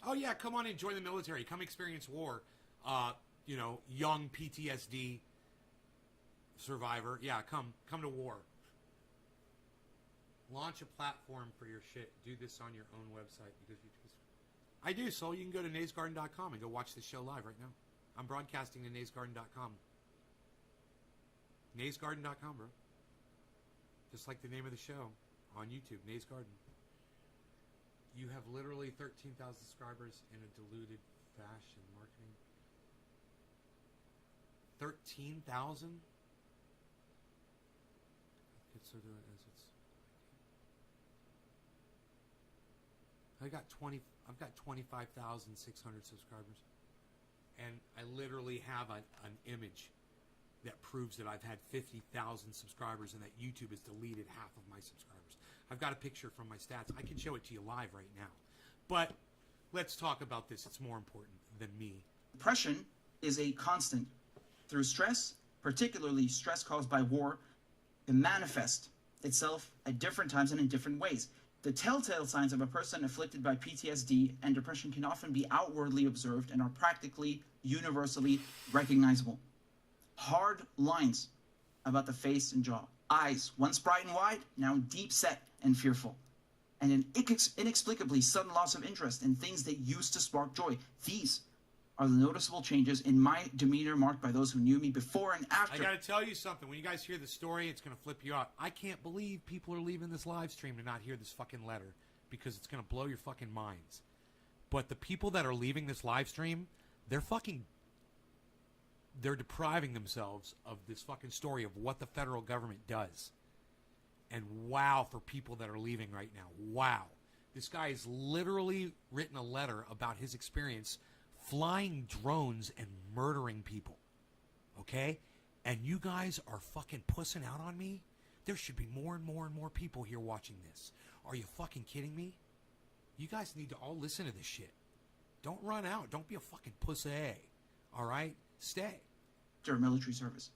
Oh, yeah, come on and join the military. Come experience war. Young PTSD survivor. Yeah, come to war. Launch a platform for your shit. Do this on your own website because you just... I do, so you can go to naysgarden.com and go watch the show live right now. I'm broadcasting to naysgarden.com. Naysgarden.com, bro. Just like the name of the show on YouTube, Nays Garden. You have literally 13,000 subscribers in a diluted fashion. Marketing. 13,000? So do it as it's... I've got 25,600 subscribers, and I literally have an image that proves that I've had 50,000 subscribers and that YouTube has deleted half of my subscribers. I've got a picture from my stats. I can show it to you live right now. But let's talk about this. It's more important than me. Depression is a constant. Through stress, particularly stress caused by war, can manifest itself at different times and in different ways. The telltale signs of a person afflicted by PTSD and depression can often be outwardly observed and are practically universally recognizable. Hard lines about the face and jaw. Eyes, once bright and wide, now deep set and fearful. And an inexplicably sudden loss of interest in things that used to spark joy. These are the noticeable changes in my demeanor marked by those who knew me before and after. I got to tell you something. When you guys hear the story, it's going to flip you out. I can't believe people are leaving this live stream to not hear this fucking letter because it's going to blow your fucking minds. But the people that are leaving this live stream, they're depriving themselves of this fucking story of what the federal government does. And wow, for people that are leaving right now. Wow. This guy has literally written a letter about his experience flying drones and murdering people. Okay? And you guys are fucking pussing out on me There should be more and more and more people here watching this. Are you fucking kidding me? You guys need to all listen to this shit. Don't run out. Don't be a fucking pussy. All right? Stay. After military service.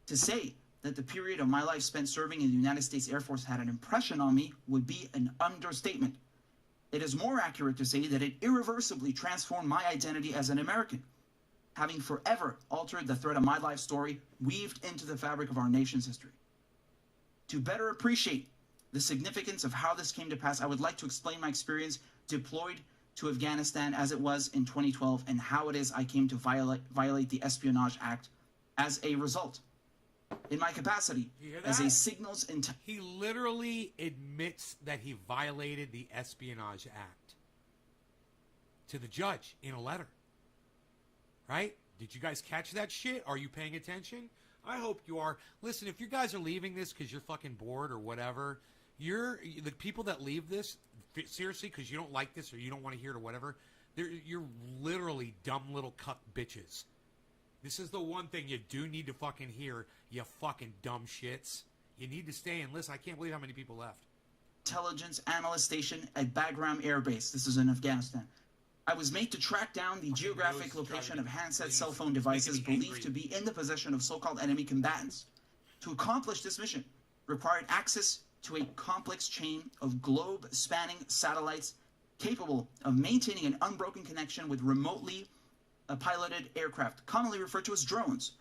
To say that the period of my life spent serving in the United States Air Force had an impression on me would be an understatement. It is more accurate to say that it irreversibly transformed my identity as an American, having forever altered the thread of my life story weaved into the fabric of our nation's history. To better appreciate the significance of how this came to pass, I would like to explain my experience deployed to Afghanistan as it was in 2012 and how it is I came to violate the Espionage Act as a result. In my capacity as a signals He literally admits that he violated the Espionage Act to the judge in a letter. Right? Did you guys catch that shit? Are you paying attention? I hope you are. Listen, if you guys are leaving this because you're fucking bored or whatever, the people that leave this, seriously, because you don't like this or you don't want to hear it or whatever, you're literally dumb little cuck bitches. This is the one thing you do need to fucking hear, you fucking dumb shits. You need to stay and listen. I can't believe how many people left. Intelligence analyst station at Bagram Air Base. This is in Afghanistan. I was made to track down the geographic location of handset cell phone devices believed to be in the possession of so-called enemy combatants. To accomplish this mission required access to a complex chain of globe-spanning satellites capable of maintaining an unbroken connection with remotely piloted aircraft, commonly referred to as drones.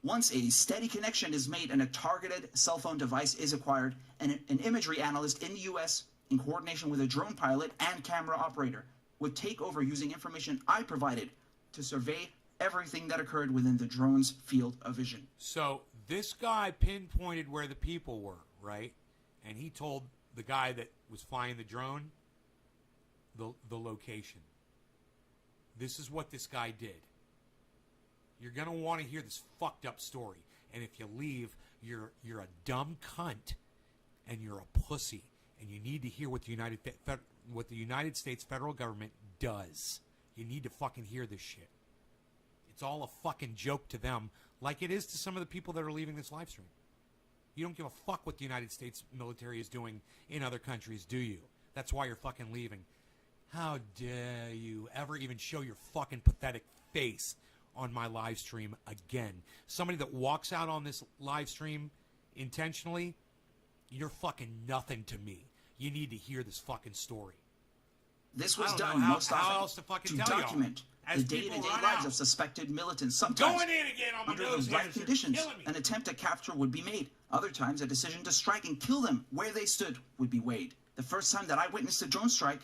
Once a steady connection is made and a targeted cell phone device is acquired, an imagery analyst in the U.S., in coordination with a drone pilot and camera operator, would take over using information I provided to survey everything that occurred within the drone's field of vision. So this guy pinpointed where the people were, right? And he told the guy that was flying the drone the location. This is what this guy did. You're going to want to hear this fucked up story. And if you leave, you're a dumb cunt and you're a pussy. And you need to hear what the United States federal government does. You need to fucking hear this shit. It's all a fucking joke to them, like it is to some of the people that are leaving this live stream. You don't give a fuck what the United States military is doing in other countries, do you? That's why you're fucking leaving. How dare you ever even show your fucking pathetic face on my live stream again? Somebody that walks out on this live stream intentionally, you're fucking nothing to me. You need to hear this fucking story. This was done most often to document the day-to-day lives of suspected militants. Sometimes, going in again on under the right conditions, an attempt at capture would be made. Other times, a decision to strike and kill them where they stood would be weighed. The first time that I witnessed a drone strike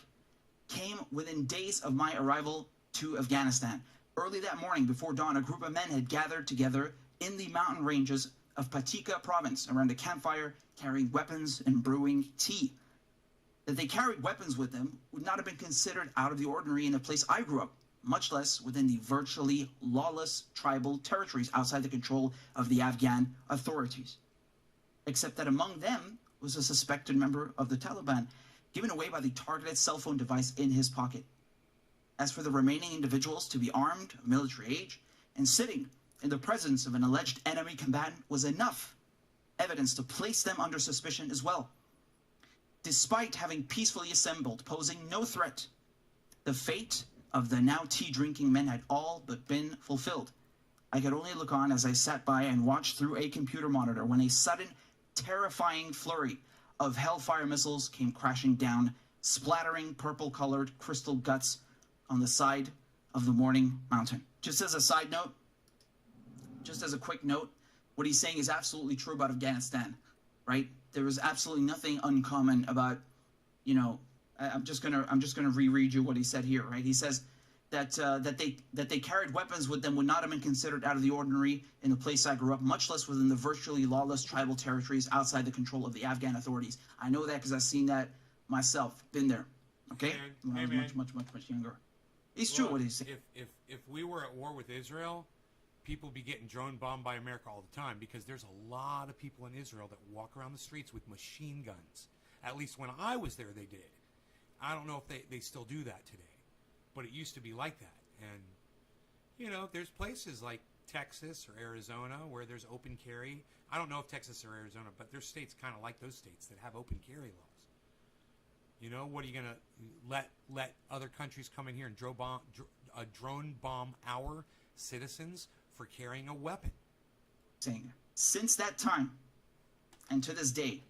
came within days of my arrival to Afghanistan. Early that morning, before dawn, a group of men had gathered together in the mountain ranges of Patika province around a campfire, carrying weapons and brewing tea. That they carried weapons with them would not have been considered out of the ordinary in the place I grew up, much less within the virtually lawless tribal territories outside the control of the Afghan authorities. Except that among them was a suspected member of the Taliban, given away by the targeted cell phone device in his pocket. As for the remaining individuals to be armed, of military age, and sitting in the presence of an alleged enemy combatant was enough evidence to place them under suspicion as well. Despite having peacefully assembled, posing no threat, the fate of the now tea-drinking men had all but been fulfilled. I could only look on as I sat by and watched through a computer monitor when a sudden, terrifying flurry of Hellfire missiles came crashing down, splattering purple-colored crystal guts on the side of the Morning Mountain. Just as a side note, just as a quick note, what he's saying is absolutely true about Afghanistan, right? There was absolutely nothing uncommon about, you know, I'm just gonna reread you what he said here, right? He says that they carried weapons with them would not have been considered out of the ordinary in the place I grew up, much less within the virtually lawless tribal territories outside the control of the Afghan authorities. I know that because I've seen that myself, been there. Okay, when I was much younger. It's true what he's saying. If we were at war with Israel, people would be getting drone bombed by America all the time because there's a lot of people in Israel that walk around the streets with machine guns. At least when I was there, they did. I don't know if they still do that today, but it used to be like that. And, you know, there's places like Texas or Arizona where there's open carry. I don't know if Texas or Arizona, but there's states kind of like those states that have open carry laws. You know, what are you going to let other countries come in here and drone bomb our citizens for carrying a weapon? Since that time and to this day,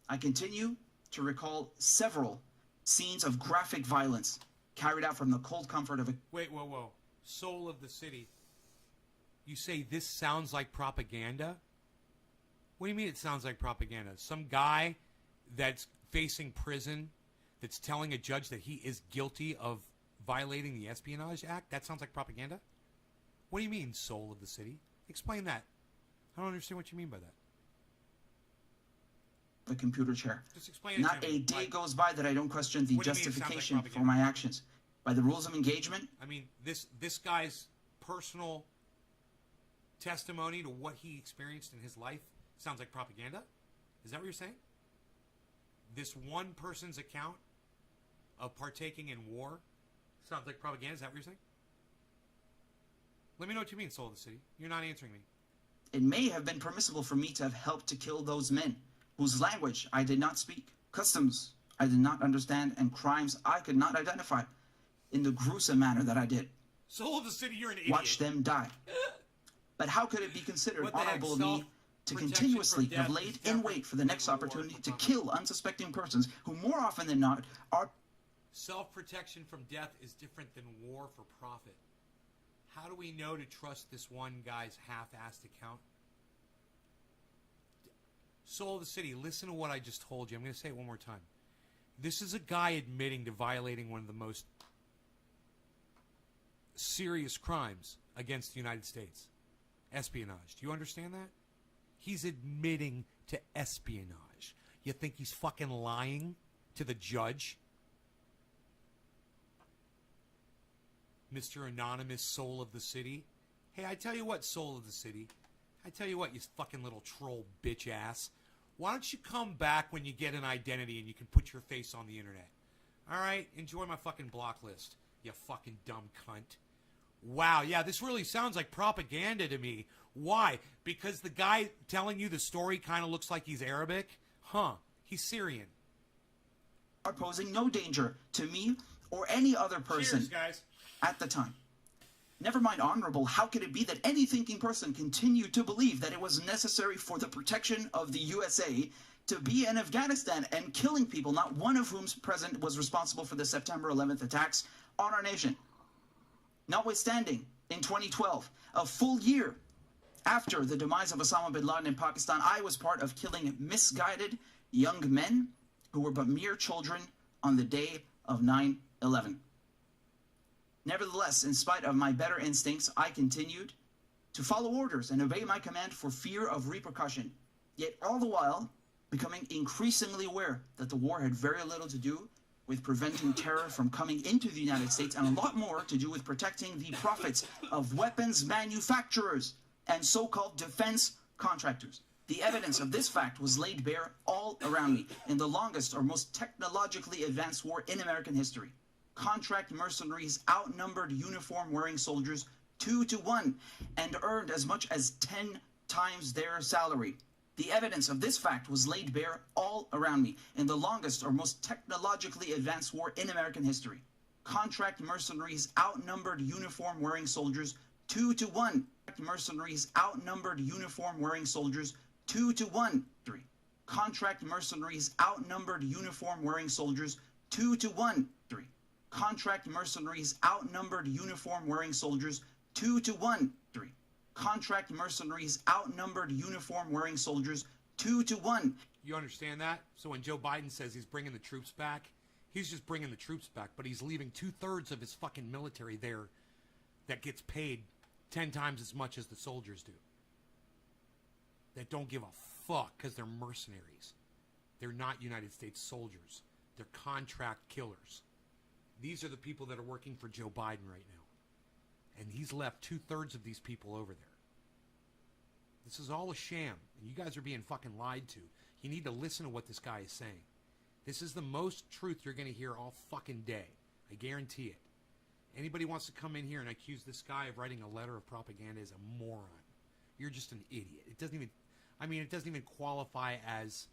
I continue to recall several scenes of graphic violence carried out from the cold comfort of a... Wait, whoa. Soul of the city. You say this sounds like propaganda? What do you mean it sounds like propaganda? Some guy that's facing prison that's telling a judge that he is guilty of violating the Espionage Act? That sounds like propaganda? What do you mean, soul of the city? Explain that. I don't understand what you mean by that. The computer chair. Just explain it Not to me. a day goes by that I don't question the What do you mean it sounds like justification for propaganda? my actions. By the rules of engagement, I mean, this guy's personal testimony to what he experienced in his life sounds like propaganda? Is that what you're saying? This one person's account of partaking in war sounds like propaganda? Is that what you're saying? Let me know what you mean, soul of the city. You're not answering me. it may have been permissible for me to have helped to kill those men, whose language I did not speak, customs I did not understand, and crimes I could not identify in the gruesome manner that I did. Soul of the city, you're an idiot. Watch them die. But how could it be considered What the heck, honorable of me to self-protection continuously from have death laid is in different wait for the next than reward opportunity for to profit. kill unsuspecting persons who more often than not are... Self-protection from death is different than war for profit. How do we know to trust this one guy's half-assed account? Soul of the city, listen to what I just told you. I'm going to say it one more time. This is a guy admitting to violating one of the most serious crimes against the United States. Espionage. Do you understand that? He's admitting to espionage. You think he's fucking lying to the judge? Mr. Anonymous Soul of the City. Hey, I tell you what, Soul of the City. I tell you what, you fucking little troll bitch ass. Why don't you come back when you get an identity and you can put your face on the internet? All right? Enjoy my fucking block list, you fucking dumb cunt. Wow, yeah, this really sounds like propaganda to me. Why? Because the guy telling you the story kind of looks like he's Arabic? Huh, he's Syrian. are posing no danger to me or any other person Cheers, guys. at the time. Never mind honorable, how could it be that any thinking person continued to believe that it was necessary for the protection of the USA to be in Afghanistan and killing people, not one of whom's present was responsible for the September 11th attacks on our nation? Notwithstanding, in 2012, a full year after the demise of Osama bin Laden in Pakistan, I was part of killing misguided young men who were but mere children on the day of 9/11. Nevertheless, in spite of my better instincts, I continued to follow orders and obey my command for fear of repercussion, yet all the while becoming increasingly aware that the war had very little to do with preventing terror from coming into the United States and a lot more to do with protecting the profits of weapons manufacturers and so-called defense contractors. The evidence of this fact was laid bare all around me in the longest or most technologically advanced war in American history. Contract mercenaries outnumbered uniform-wearing soldiers 2-1 and earned as much as 10 times their salary. The evidence of this fact was laid bare all around me in the longest or most technologically advanced war in American history. Contract mercenaries outnumbered uniform-wearing soldiers 2-1. Mercenaries outnumbered uniform-wearing soldiers 2-1. Contract mercenaries outnumbered uniform-wearing soldiers 2-1. Contract mercenaries outnumbered uniform-wearing soldiers 2-1. Contract mercenaries outnumbered uniform-wearing soldiers 2-1. You understand that? So when Joe Biden says he's bringing the troops back, he's just bringing the troops back, but he's leaving 2/3 of his fucking military there that gets paid 10 times as much as the soldiers do. That don't give a fuck because they're mercenaries. They're not United States soldiers. They're contract killers. These are the people that are working for Joe Biden right now. And he's left 2/3 of these people over there. This is all a sham, and you guys are being fucking lied to. You need to listen to what this guy is saying. This is the most truth you're going to hear all fucking day. I guarantee it. Anybody wants to come in here and accuse this guy of writing a letter of propaganda is a moron. You're just an idiot. It doesn't even qualify as,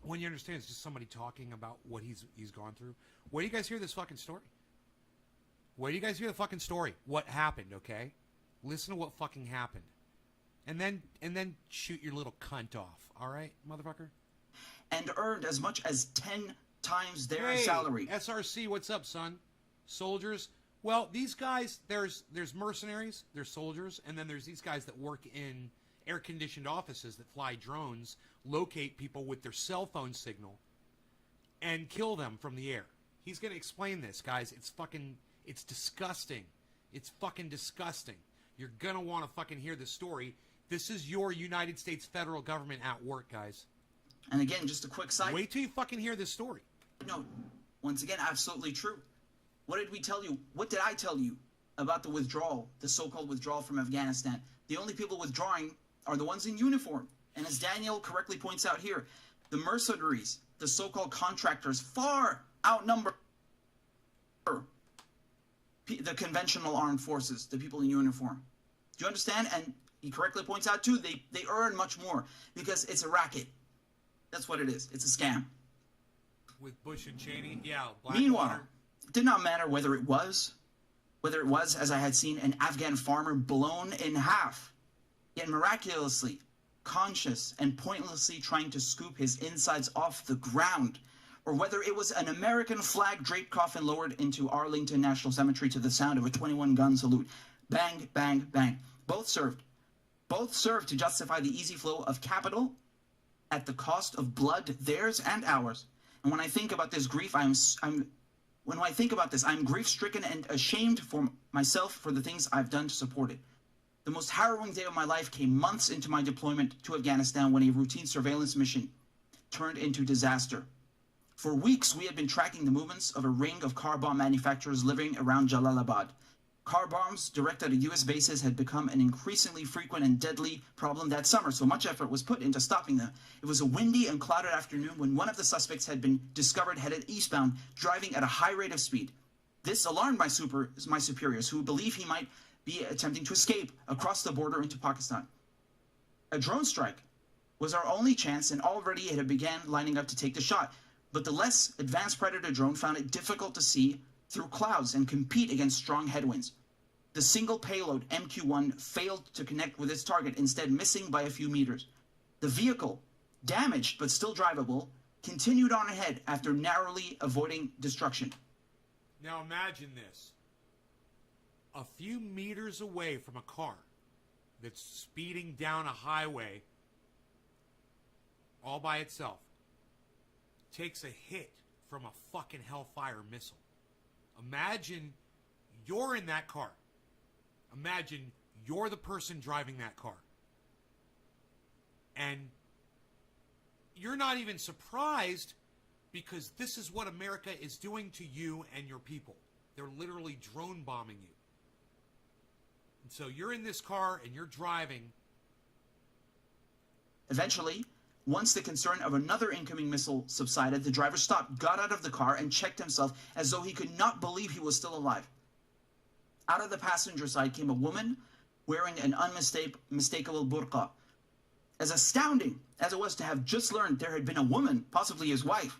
when you understand it's just somebody talking about what he's gone through. Where do you guys hear this fucking story? Where do you guys hear the fucking story? What happened, okay? Listen to what fucking happened. And then shoot your little cunt off, all right, motherfucker? And earned as much as 10 times their salary. SRC, what's up, son? Soldiers. Well, these guys, there's mercenaries, there's soldiers, and then there's these guys that work in air-conditioned offices that fly drones, locate people with their cell phone signal, and kill them from the air. He's going to explain this, guys. It's disgusting. It's fucking disgusting. You're going to want to fucking hear this story. This is your United States federal government at work, guys. And again, just a quick side. Wait till you fucking hear this story. No, once again, absolutely true. What did we tell you? What did I tell you about the withdrawal, the so-called withdrawal from Afghanistan? The only people withdrawing are the ones in uniform. And as Daniel correctly points out here, the mercenaries, the so-called contractors, far outnumber the conventional armed forces, the people in uniform. Do you understand? And he correctly points out, too, they earn much more because it's a racket. That's what it is. It's a scam. With Bush and Cheney? Yeah. Meanwhile, it did not matter whether it was, as I had seen, an Afghan farmer blown in half, yet miraculously conscious and pointlessly trying to scoop his insides off the ground, or whether it was an American flag draped coffin lowered into Arlington National Cemetery to the sound of a 21-gun salute. Bang, bang, bang. Both served. Both served to justify the easy flow of capital at the cost of blood, theirs and ours. And when I think about this grief, I'm grief-stricken and ashamed for myself for the things I've done to support it. The most harrowing day of my life came months into my deployment to Afghanistan when a routine surveillance mission turned into disaster. For weeks, we had been tracking the movements of a ring of car bomb manufacturers living around Jalalabad. Car bombs directed at U.S. bases had become an increasingly frequent and deadly problem that summer, so much effort was put into stopping them. It was a windy and clouded afternoon when one of the suspects had been discovered headed eastbound, driving at a high rate of speed. This alarmed my superiors, who believed he might be attempting to escape across the border into Pakistan. A drone strike was our only chance, and already it had began lining up to take the shot. But the less advanced Predator drone found it difficult to see through clouds and compete against strong headwinds. The single payload MQ-1 failed to connect with its target, instead missing by a few meters. The vehicle, damaged but still drivable, continued on ahead after narrowly avoiding destruction. Now imagine this. A few meters away from a car that's speeding down a highway all by itself takes a hit from a fucking Hellfire missile. Imagine you're in that car. Imagine you're the person driving that car. And you're not even surprised because this is what America is doing to you and your people. They're literally drone bombing you. And so you're in this car and you're driving. Eventually, once the concern of another incoming missile subsided, the driver stopped, got out of the car, and checked himself as though he could not believe he was still alive. Out of the passenger side came a woman wearing an unmistakable burqa. As astounding as it was to have just learned there had been a woman, possibly his wife,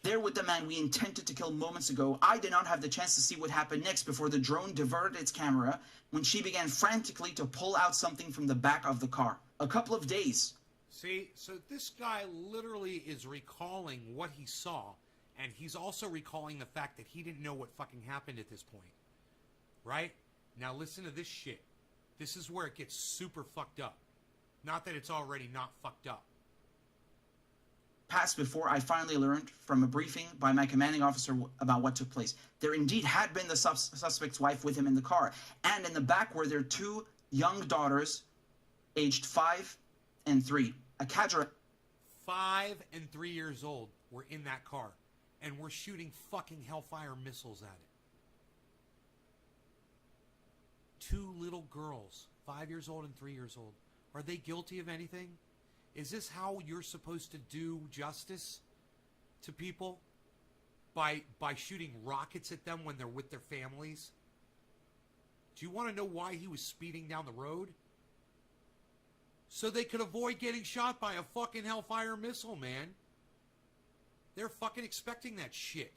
there with the man we intended to kill moments ago, I did not have the chance to see what happened next before the drone diverted its camera when she began frantically to pull out something from the back of the car. A couple of days. See, so this guy literally is recalling what he saw, and he's also recalling the fact that he didn't know what fucking happened at this point. Right? Now listen to this shit. This is where it gets super fucked up. Not that it's already not fucked up. Passed before I finally learned from a briefing by my commanding officer about what took place. There indeed had been the suspect's wife with him in the car, and in the back were their two young daughters, aged 5 and 3. A cadre. 5 and 3 years old were in that car, and we're shooting fucking Hellfire missiles at it. 2 little girls, 5 years old and 3 years old. Are they guilty of anything? Is this how you're supposed to do justice to people? by shooting rockets at them when they're with their families? Do you want to know why he was speeding down the road? So they could avoid getting shot by a fucking Hellfire missile, man. They're fucking expecting that shit.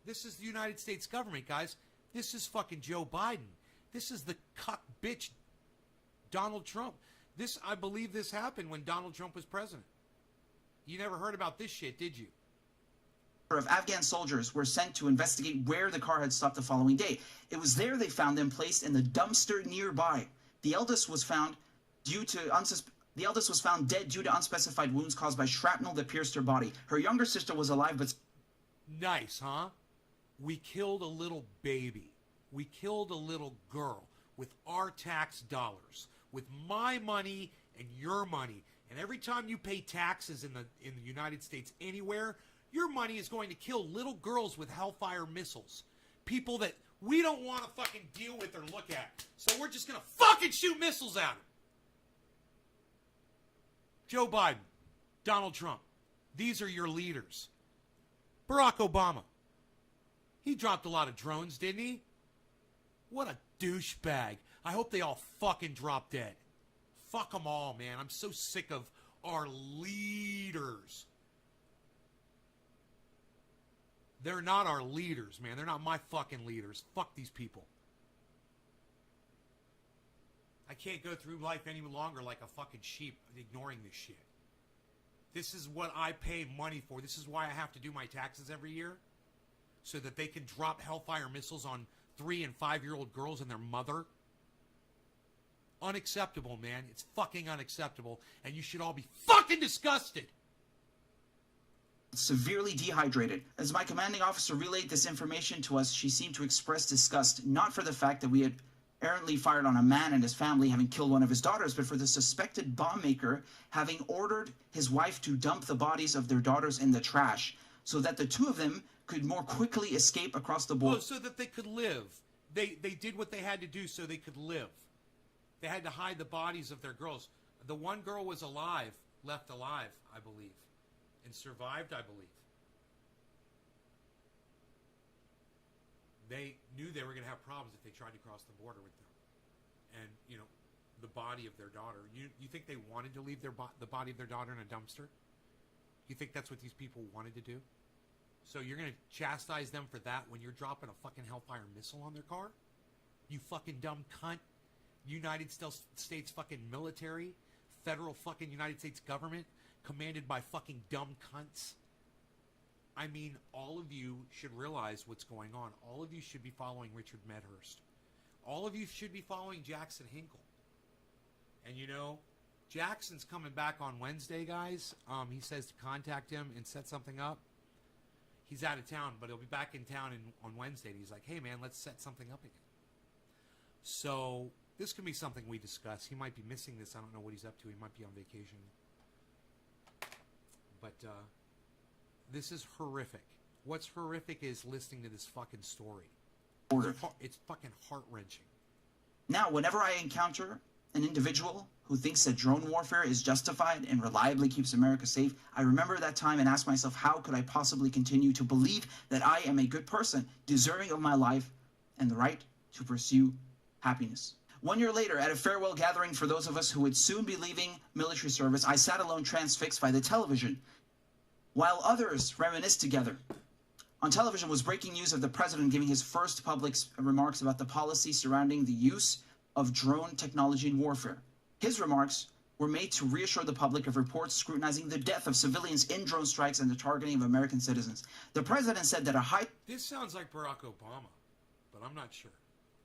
This is the United States government, guys. This is fucking Joe Biden. This is the cuck bitch Donald Trump. I believe this happened when Donald Trump was president. You never heard about this shit, did you? Of Afghan soldiers were sent to investigate where the car had stopped the following day. It was there they found them placed in the dumpster nearby. The eldest was found dead due to unspecified wounds caused by shrapnel that pierced her body. Her younger sister was alive, but... Nice, huh? We killed a little baby. We killed a little girl with our tax dollars, with my money and your money. And every time you pay taxes in the United States anywhere, your money is going to kill little girls with Hellfire missiles. People that we don't want to fucking deal with or look at. So we're just going to fucking shoot missiles at them. Joe Biden, Donald Trump, these are your leaders. Barack Obama, he dropped a lot of drones, didn't he? What a douchebag. I hope they all fucking drop dead. Fuck them all, man. I'm so sick of our leaders. They're not our leaders, man. They're not my fucking leaders. Fuck these people. I can't go through life any longer like a fucking sheep ignoring this shit. This is what I pay money for. This is why I have to do my taxes every year. So that they can drop Hellfire missiles on 3- and 5-year-old girls and their mother. Unacceptable, man. It's fucking unacceptable. And you should all be fucking disgusted. Severely dehydrated. As my commanding officer relayed this information to us, she seemed to express disgust, not for the fact that we had errantly fired on a man and his family, having killed one of his daughters, but for the suspected bomb maker having ordered his wife to dump the bodies of their daughters in the trash so that the two of them could more quickly escape across the border. Oh, so that they could live. They did what they had to do so they could live. They had to hide the bodies of their girls. The one girl was alive, left alive, I believe, and survived, I believe. They knew they were going to have problems if they tried to cross the border with them. And, you know, the body of their daughter. You think they wanted to leave the body of their daughter in a dumpster? You think that's what these people wanted to do? So you're going to chastise them for that when you're dropping a fucking Hellfire missile on their car? You fucking dumb cunt. United States fucking military, federal fucking United States government, commanded by fucking dumb cunts. I mean, all of you should realize what's going on. All of you should be following Richard Medhurst. All of you should be following Jackson Hinkle. And you know, Jackson's coming back on Wednesday, guys. He says to contact him and set something up. He's out of town, but he'll be back in town on Wednesday. And he's like, hey, man, let's set something up again. So this could be something we discuss. He might be missing this. I don't know what he's up to. He might be on vacation. But this is horrific. What's horrific is listening to this fucking story. It's fucking heart-wrenching. Now, whenever I encounter an individual who thinks that drone warfare is justified and reliably keeps America safe, I remember that time and ask myself, how could I possibly continue to believe that I am a good person, deserving of my life and the right to pursue happiness? 1 year later, at a farewell gathering for those of us who would soon be leaving military service, I sat alone transfixed by the television, while others reminisced together. On television was breaking news of the president giving his first public remarks about the policy surrounding the use of drone technology in warfare. His remarks were made to reassure the public of reports scrutinizing the death of civilians in drone strikes and the targeting of American citizens. The president said that a high... This sounds like Barack Obama, but I'm not sure.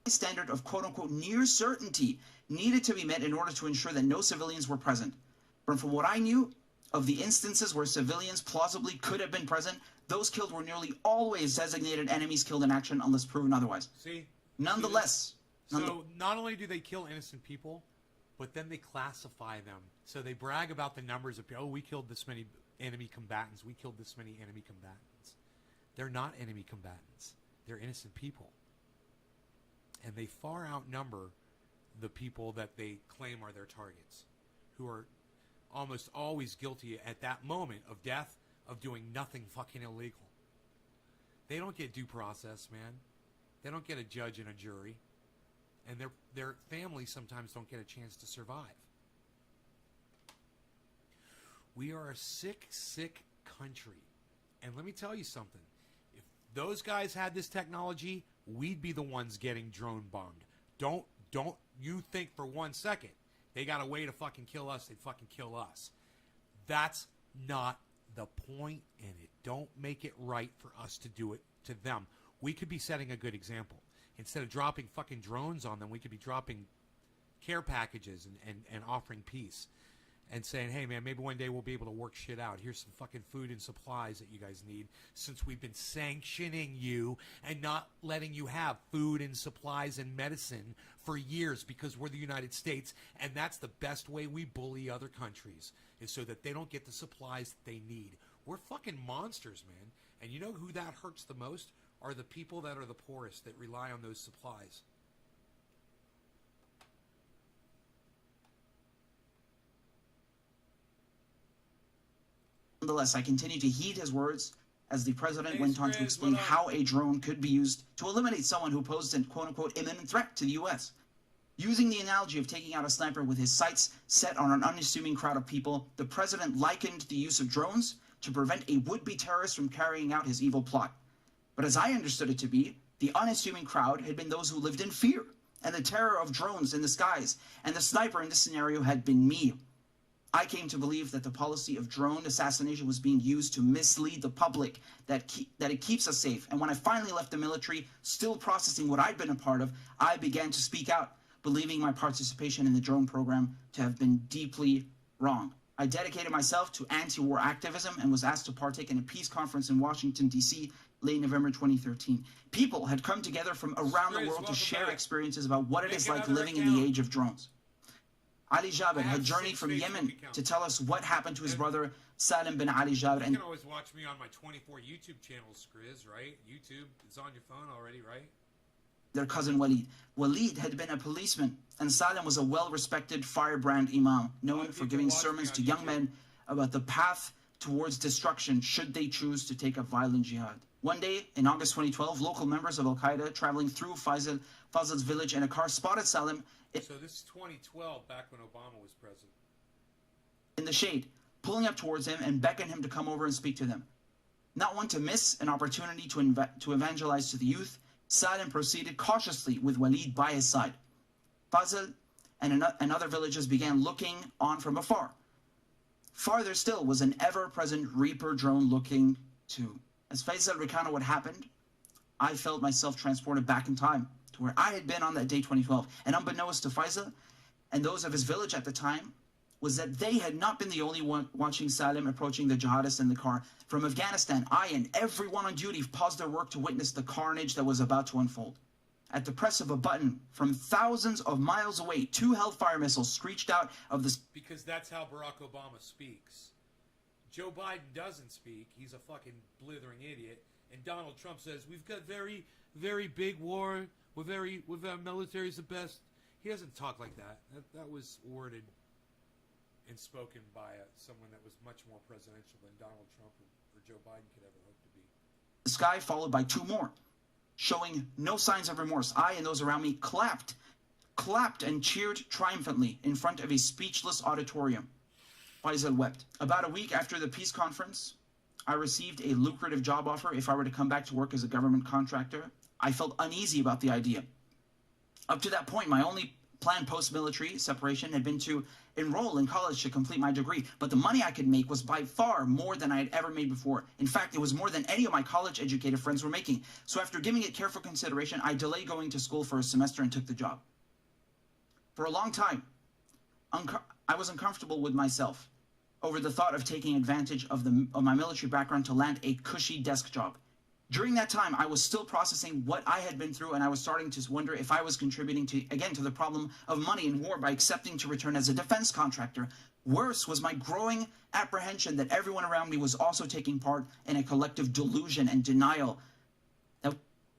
...standard of quote-unquote near certainty needed to be met in order to ensure that no civilians were present. But from what I knew of the instances where civilians plausibly could have been present, those killed were nearly always designated enemies killed in action unless proven otherwise. See? Nonetheless... So not only do they kill innocent people, but then they classify them. So they brag about the numbers of, oh, we killed this many enemy combatants. We killed this many enemy combatants. They're not enemy combatants. They're innocent people. And they far outnumber the people that they claim are their targets, who are almost always guilty at that moment of death of doing nothing fucking illegal. They don't get due process, man. They don't get a judge and a jury. And their families sometimes don't get a chance to survive. We are a sick, sick country. And let me tell you something. If those guys had this technology, we'd be the ones getting drone bombed. Don't you think for 1 second they got a way to fucking kill us, they'd fucking kill us. That's not the point, and it don't make it right for us to do it to them. We could be setting a good example. Instead of dropping fucking drones on them, we could be dropping care packages and offering peace. And saying, hey, man, maybe one day we'll be able to work shit out. Here's some fucking food and supplies that you guys need, since we've been sanctioning you and not letting you have food and supplies and medicine for years because we're the United States. And that's the best way we bully other countries, is so that they don't get the supplies that they need. We're fucking monsters, man. And you know who that hurts the most? Are the people that are the poorest, that rely on those supplies. Nonetheless, I continue to heed his words as the president went on to explain how a drone could be used to eliminate someone who posed an quote-unquote imminent threat to the U.S. Using the analogy of taking out a sniper with his sights set on an unassuming crowd of people, the president likened the use of drones to prevent a would-be terrorist from carrying out his evil plot. But as I understood it to be, the unassuming crowd had been those who lived in fear and the terror of drones in the skies, and the sniper in this scenario had been me. I came to believe that the policy of drone assassination was being used to mislead the public, that it keeps us safe. And when I finally left the military, still processing what I'd been a part of, I began to speak out, believing my participation in the drone program to have been deeply wrong. I dedicated myself to anti-war activism and was asked to partake in a peace conference in Washington, D.C., late November 2013. People had come together from around the world to share experiences about what it is like living in the age of drones. Ali Jabir had journeyed from Yemen to tell us what happened to his brother Salim bin Ali Jabir. You can always watch me on my 24 YouTube channels, Skriz, right? YouTube, it's on your phone already, right? Their cousin Walid. Walid had been a policeman, and Salim was a well-respected firebrand imam, known for giving sermons to young men about the path towards destruction should they choose to take a violent jihad. One day, in August 2012, local members of Al-Qaeda traveling through Fazil's village in a car spotted Salim. So this is 2012, back when Obama was president. In the shade, pulling up towards him and beckoned him to come over and speak to them. Not one to miss an opportunity to evangelize to the youth, Salim proceeded cautiously with Walid by his side. Fazil and other villagers began looking on from afar. Farther still was an ever-present Reaper drone looking too. As Faisal recounted what happened, I felt myself transported back in time to where I had been on that day 2012. And unbeknownst to Faisal and those of his village at the time, was that they had not been the only one watching Salim approaching the jihadists in the car. From Afghanistan, I and everyone on duty paused their work to witness the carnage that was about to unfold. At the press of a button, from thousands of miles away, 2 Hellfire missiles screeched out of the... Because that's how Barack Obama speaks. Joe Biden doesn't speak. He's a fucking blithering idiot. And Donald Trump says, we've got very, very big war. Our military's the best. He doesn't talk like that. That was worded and spoken by someone that was much more presidential than Donald Trump or Joe Biden could ever hope to be. The sky followed by 2 more, showing no signs of remorse. I and those around me clapped and cheered triumphantly in front of a speechless auditorium. Faisal wept. About a week after the peace conference, I received a lucrative job offer if I were to come back to work as a government contractor. I felt uneasy about the idea. Up to that point, my only planned post-military separation had been to enroll in college to complete my degree, but the money I could make was by far more than I had ever made before. In fact, it was more than any of my college-educated friends were making. So after giving it careful consideration, I delayed going to school for a semester and took the job. For a long time, I was uncomfortable with myself over the thought of taking advantage of my military background to land a cushy desk job. During that time, I was still processing what I had been through, and I was starting to wonder if I was contributing to the problem of money in war by accepting to return as a defense contractor. Worse was my growing apprehension that everyone around me was also taking part in a collective delusion and denial that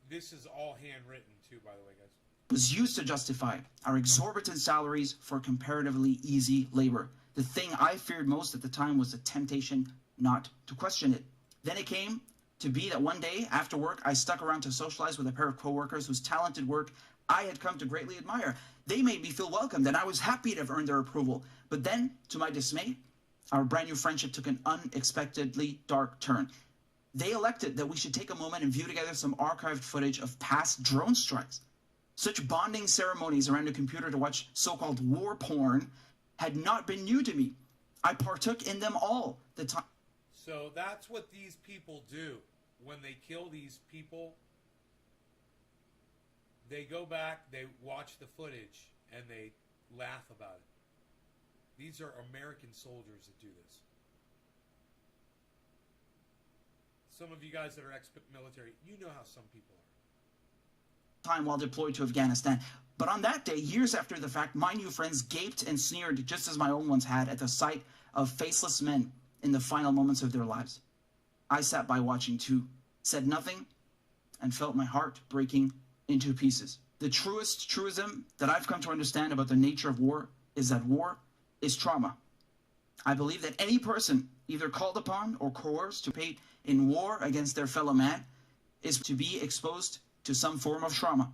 this is all handwritten too, by the way, guys. Was used to justify our exorbitant salaries for comparatively easy labor. The thing I feared most at the time was the temptation not to question it. Then it came to be that one day after work, I stuck around to socialize with a pair of coworkers whose talented work I had come to greatly admire. They made me feel welcomed, and I was happy to have earned their approval. But then, to my dismay, our brand new friendship took an unexpectedly dark turn. They elected that we should take a moment and view together some archived footage of past drone strikes. Such bonding ceremonies around a computer to watch so-called war porn had not been new to me. I partook in them all the time. So that's what these people do. When they kill these people, they go back, they watch the footage, and they laugh about it. These are American soldiers that do this. Some of you guys that are ex-military, you know how some people are. Time while deployed to Afghanistan. But on that day, years after the fact, my new friends gaped and sneered just as my own ones had at the sight of faceless men in the final moments of their lives. I sat by watching too, said nothing, and felt my heart breaking into pieces. The truest truism that I've come to understand about the nature of war is that war is trauma. I believe that any person either called upon or coerced to participate in war against their fellow man is to be exposed to some form of trauma.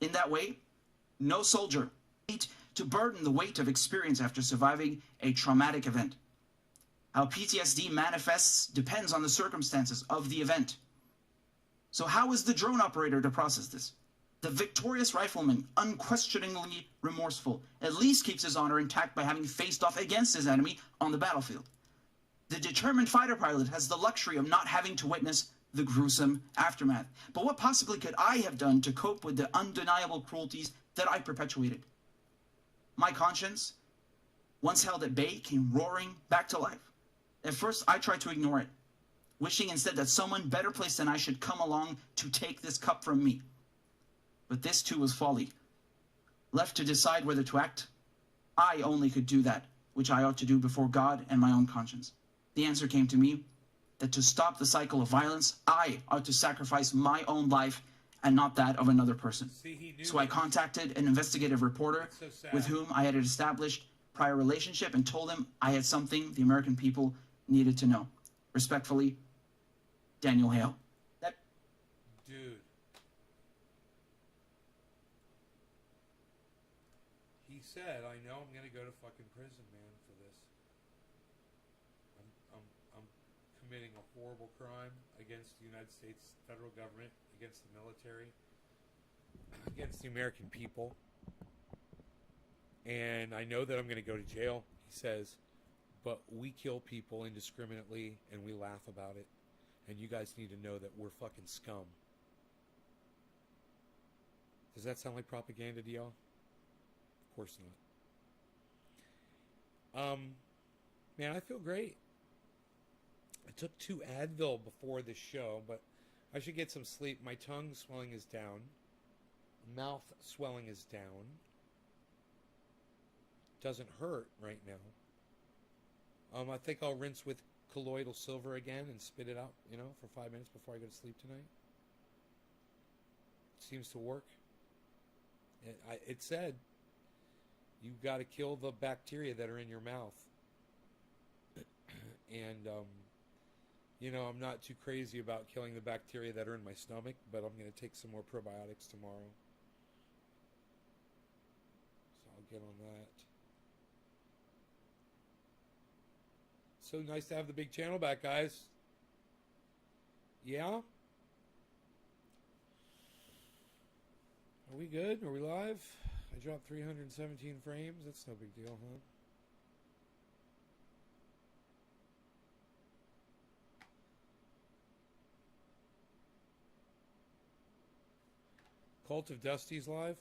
In that way, no soldier needs to burden the weight of experience after surviving a traumatic event. How PTSD manifests depends on the circumstances of the event. So how is the drone operator to process this? The victorious rifleman, unquestioningly remorseful, at least keeps his honor intact by having faced off against his enemy on the battlefield. The determined fighter pilot has the luxury of not having to witness the gruesome aftermath. But what possibly could I have done to cope with the undeniable cruelties that I perpetuated? My conscience, once held at bay, came roaring back to life. At first, I tried to ignore it, wishing instead that someone better placed than I should come along to take this cup from me. But this too was folly. Left to decide whether to act, I only could do that which I ought to do before God and my own conscience. The answer came to me that to stop the cycle of violence, I ought to sacrifice my own life and not that of another person. So I contacted an investigative reporter with whom I had established prior relationship and told him I had something the American people needed to know. Respectfully, Daniel Hale. Dude. He said, I know I'm going to go to fucking prison, man, for this. I'm committing a horrible crime against the United States federal government, against the military, against the American people. And I know that I'm going to go to jail, he says, but we kill people indiscriminately and we laugh about it. And you guys need to know that we're fucking scum. Does that sound like propaganda to y'all? Of course not. Man, I feel great. I took 2 Advil before this show, but I should get some sleep. My tongue swelling is down. Mouth swelling is down. Doesn't hurt right now. I think I'll rinse with colloidal silver again and spit it out, for 5 minutes before I go to sleep tonight. Seems to work. It said you've got to kill the bacteria that are in your mouth. And, I'm not too crazy about killing the bacteria that are in my stomach, but I'm going to take some more probiotics tomorrow. So I'll get on that. So nice to have the big channel back, guys. Yeah? Are we good? Are we live? I dropped 317 frames. That's no big deal, huh? Cult of Dusty's live?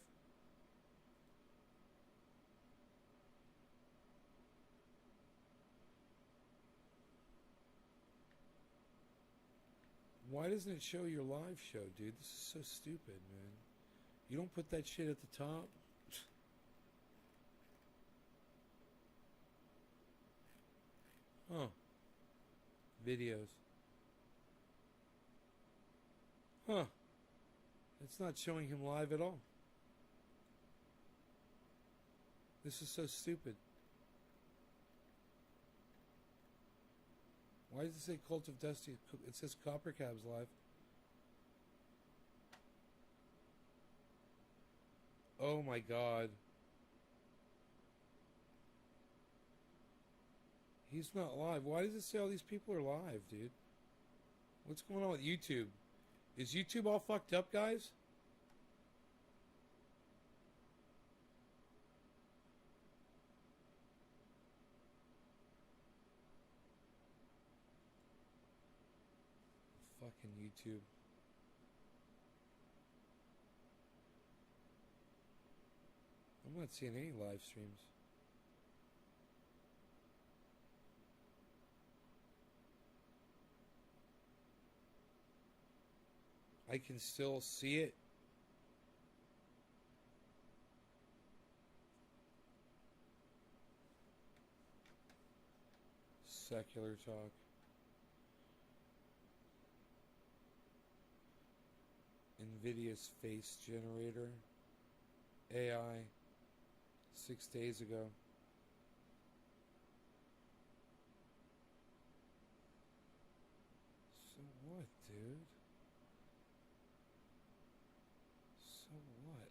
Why doesn't it show your live show, dude? This is so stupid, man. You don't put that shit at the top? Huh. Videos. Huh. It's not showing him live at all. This is so stupid. Why does it say Cult of Dusty? It says Copper Cabs live. Oh my god. He's not live. Why does it say all these people are live, dude? What's going on with YouTube? Is YouTube all fucked up, guys? Fucking YouTube. I'm not seeing any live streams. I can still see it. Secular talk. NVIDIA's face generator. AI. 6 days ago. So what, dude? So what?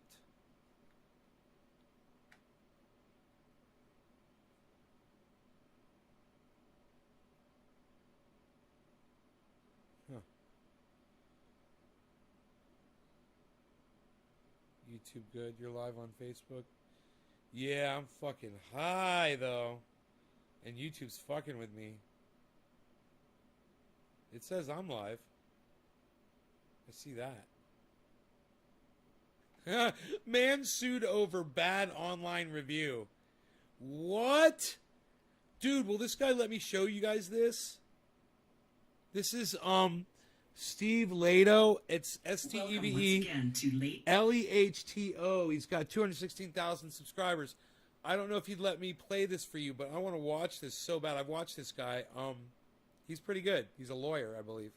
Huh. YouTube good. You're live on Facebook. Yeah, I'm fucking high, though. And YouTube's fucking with me. It says I'm live. I see that. Man sued over bad online review. What? Dude, will this guy let me show you guys this? This is, Steve Lehto. It's Steve Lehto. He's got 216,000 subscribers. I don't know if he'd let me play this for you, but I want to watch this so bad. I've watched this guy. He's pretty good. He's a lawyer, I believe.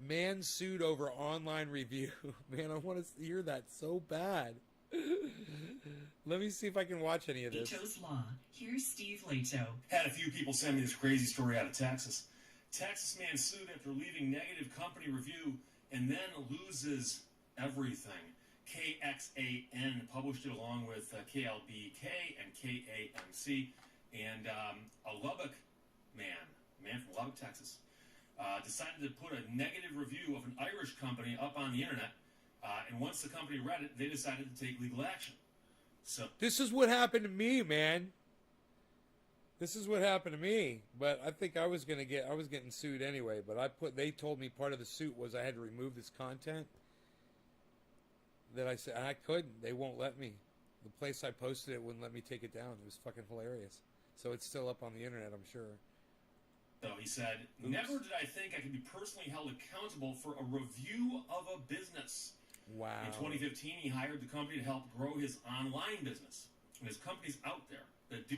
Man sued over online review. Man, I want to hear that so bad. Let me see if I can watch any of this. Lehto's Law. Here's Steve Lehto. Had a few people send me this crazy story out of Texas. Texas man sued after leaving negative company review and then loses everything. KXAN published it along with KLBK and KAMC. And a Lubbock man from Lubbock, Texas, decided to put a negative review of an Irish company up on the internet. And once the company read it, they decided to take legal action. So this is what happened to me, man. This is what happened to me. But I think I was getting sued anyway. But they told me part of the suit was I had to remove this content. That I said I couldn't. They won't let me. The place I posted it wouldn't let me take it down. It was fucking hilarious. So it's still up on the internet, I'm sure. So he said, never did I think I could be personally held accountable for a review of a business. Wow. In 2015, he hired the company to help grow his online business. And there's companies out there that do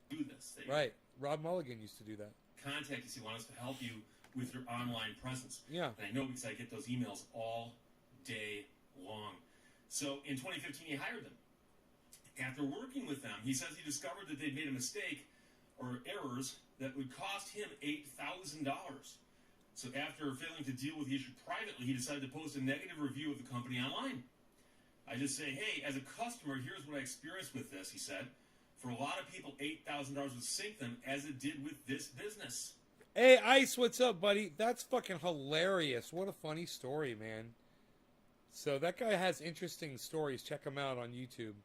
this. They right. Rob Mulligan used to do that. Contact us. He wants us to help you with your online presence. Yeah. And I know because I get those emails all day long. So in 2015, he hired them. After working with them, he says he discovered that they'd made a mistake or errors that would cost him $8,000. So after failing to deal with the issue privately, he decided to post a negative review of the company online. I just say, hey, as a customer, here's what I experienced with this, he said. For a lot of people, $8,000 would sink them, as it did with this business. Hey, Ice, what's up, buddy? That's fucking hilarious. What a funny story, man. So that guy has interesting stories. Check him out on YouTube.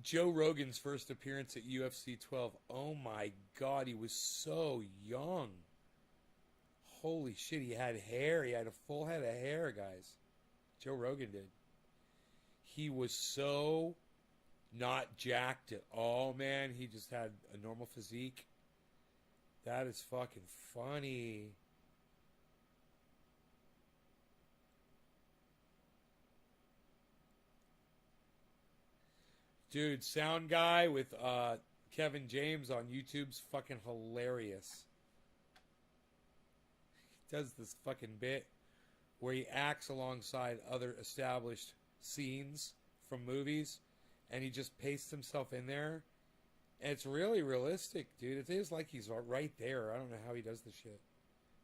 Joe Rogan's first appearance at UFC 12. Oh my God, he was so young. Holy shit, he had hair. He had a full head of hair, guys. Joe Rogan did. He was so not jacked at all, man. He just had a normal physique. That is fucking funny. Dude, sound guy with Kevin James on YouTube's fucking hilarious. He does this fucking bit where he acts alongside other established scenes from movies, and he just pastes himself in there. And it's really realistic, dude. It is like he's right there. I don't know how he does the shit.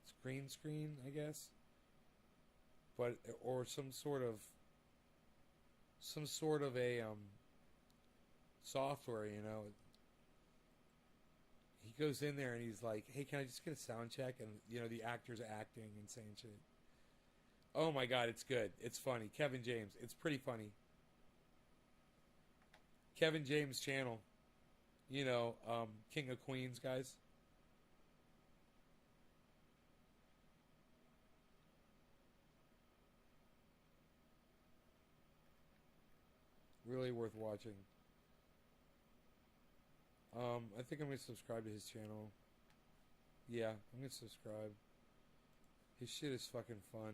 It's green screen, I guess. But, or some sort of a, software, you know. He goes in there and he's like, hey, can I just get a sound check? And, you know, the actor's acting and saying shit. Oh my god, it's good. It's funny. Kevin James. It's pretty funny. Kevin James channel. You know, King of Queens, guys. Really worth watching. I think I'm going to subscribe to his channel. Yeah, I'm going to subscribe. His shit is fucking fun.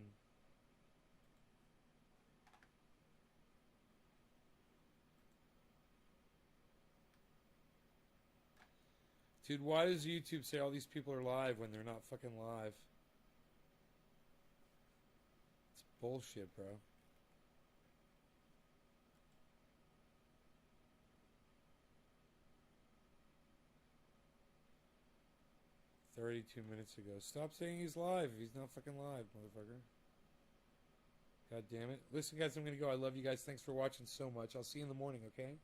Dude, why does YouTube say all these people are live when they're not fucking live? It's bullshit, bro. "32 minutes ago." Stop saying he's live. He's not fucking live, motherfucker. God damn it. Listen, guys, I'm going to go. I love you guys. Thanks for watching so much. I'll see you in the morning, okay?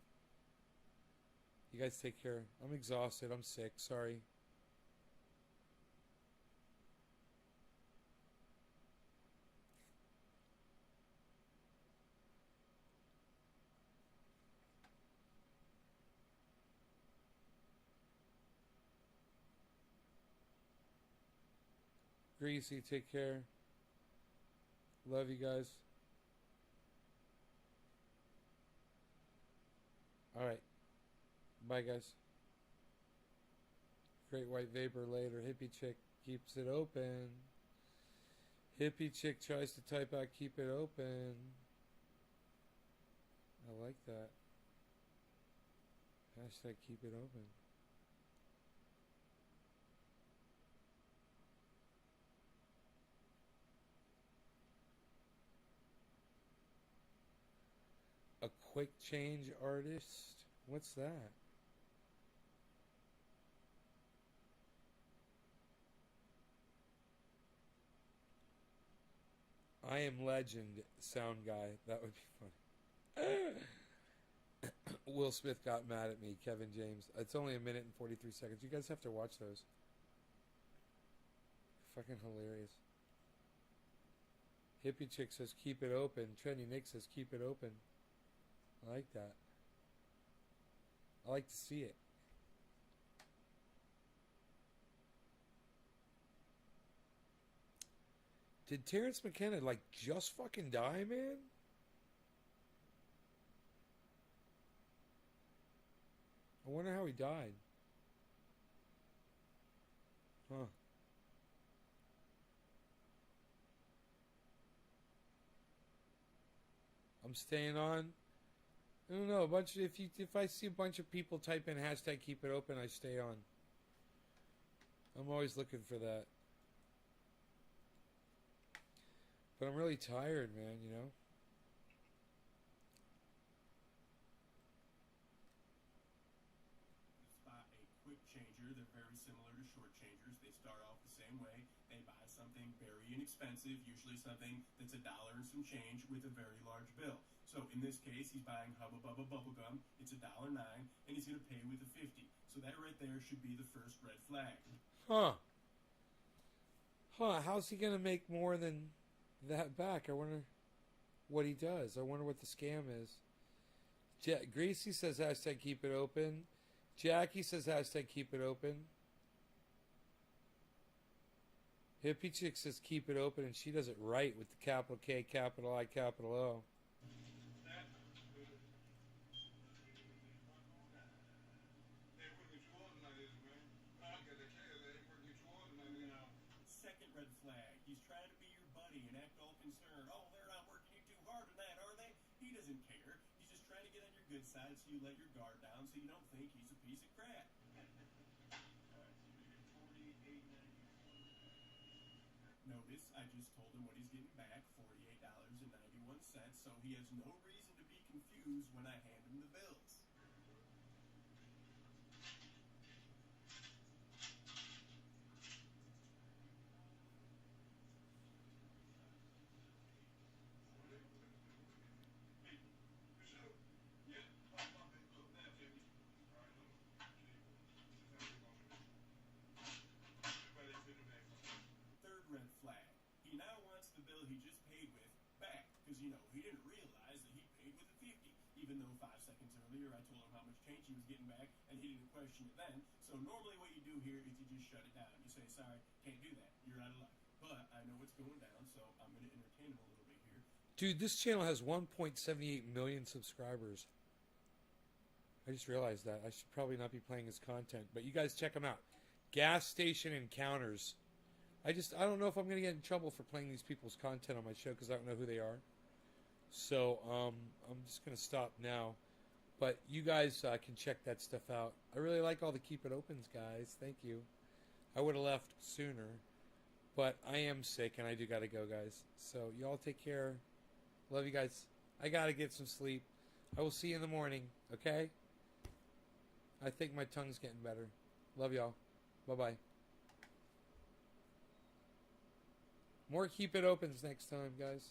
You guys take care. I'm exhausted. I'm sick. Sorry. Greasy, take care. Love you guys. Alright. Bye, guys. Great White Vapor later. Hippie chick keeps it open. Hippie chick tries to type out keep it open. I like that. Hashtag keep it open. A quick change artist? What's that? I am legend, sound guy. That would be funny. Will Smith got mad at me, Kevin James. It's only 1 minute and 43 seconds. You guys have to watch those. Fucking hilarious. Hippie chick says keep it open. Trendy Nick says keep it open. I like that. I like to see it. Did Terrence McKenna like just fucking die, man? I wonder how he died. Huh. I'm staying on. I don't know, if I see a bunch of people type in hashtag keep it open, I stay on. I'm always looking for that. But I'm really tired, man, you know? Spot a quick changer. They're very similar to short changers. They start off the same way. They buy something very inexpensive, usually something that's $1 and some change with a very large bill. So in this case, he's buying Hubba Bubba bubblegum. It's $1.09, and he's going to pay with a 50. So that right there should be the first red flag. Huh. How's he going to make more than that back? I wonder what he does. I wonder what the scam is. Greasy says hashtag keep it open. Jackie says hashtag keep it open. Hippie chick says keep it open, and she does it right with the capital K, capital I, capital O. good side so you let your guard down so you don't think he's a piece of crap. Notice I just told him what he's getting back, $48.91, so he has no reason to be confused when I hand him the bills. Third red flag. He now wants the bill he just paid with back because, you know, he didn't realize that he paid with a 50, even though 5 seconds earlier I told him how much change he was getting back and he didn't question it then. So normally what you do here is you just shut it down. You say, sorry, can't do that. You're out of luck. But I know it's going down, so I'm going to entertain him a little bit here. Dude, this channel has 1.78 million subscribers. I just realized that. I should probably not be playing his content, but you guys check him out. Gas Station Encounters. I don't know if I'm going to get in trouble for playing these people's content on my show because I don't know who they are. So I'm just going to stop now. But you guys can check that stuff out. I really like all the Keep It Opens, guys. Thank you. I would have left sooner. But I am sick and I do got to go, guys. So y'all take care. Love you guys. I got to get some sleep. I will see you in the morning, okay? I think my tongue's getting better. Love y'all. Bye-bye. More Keep It Opens next time, guys.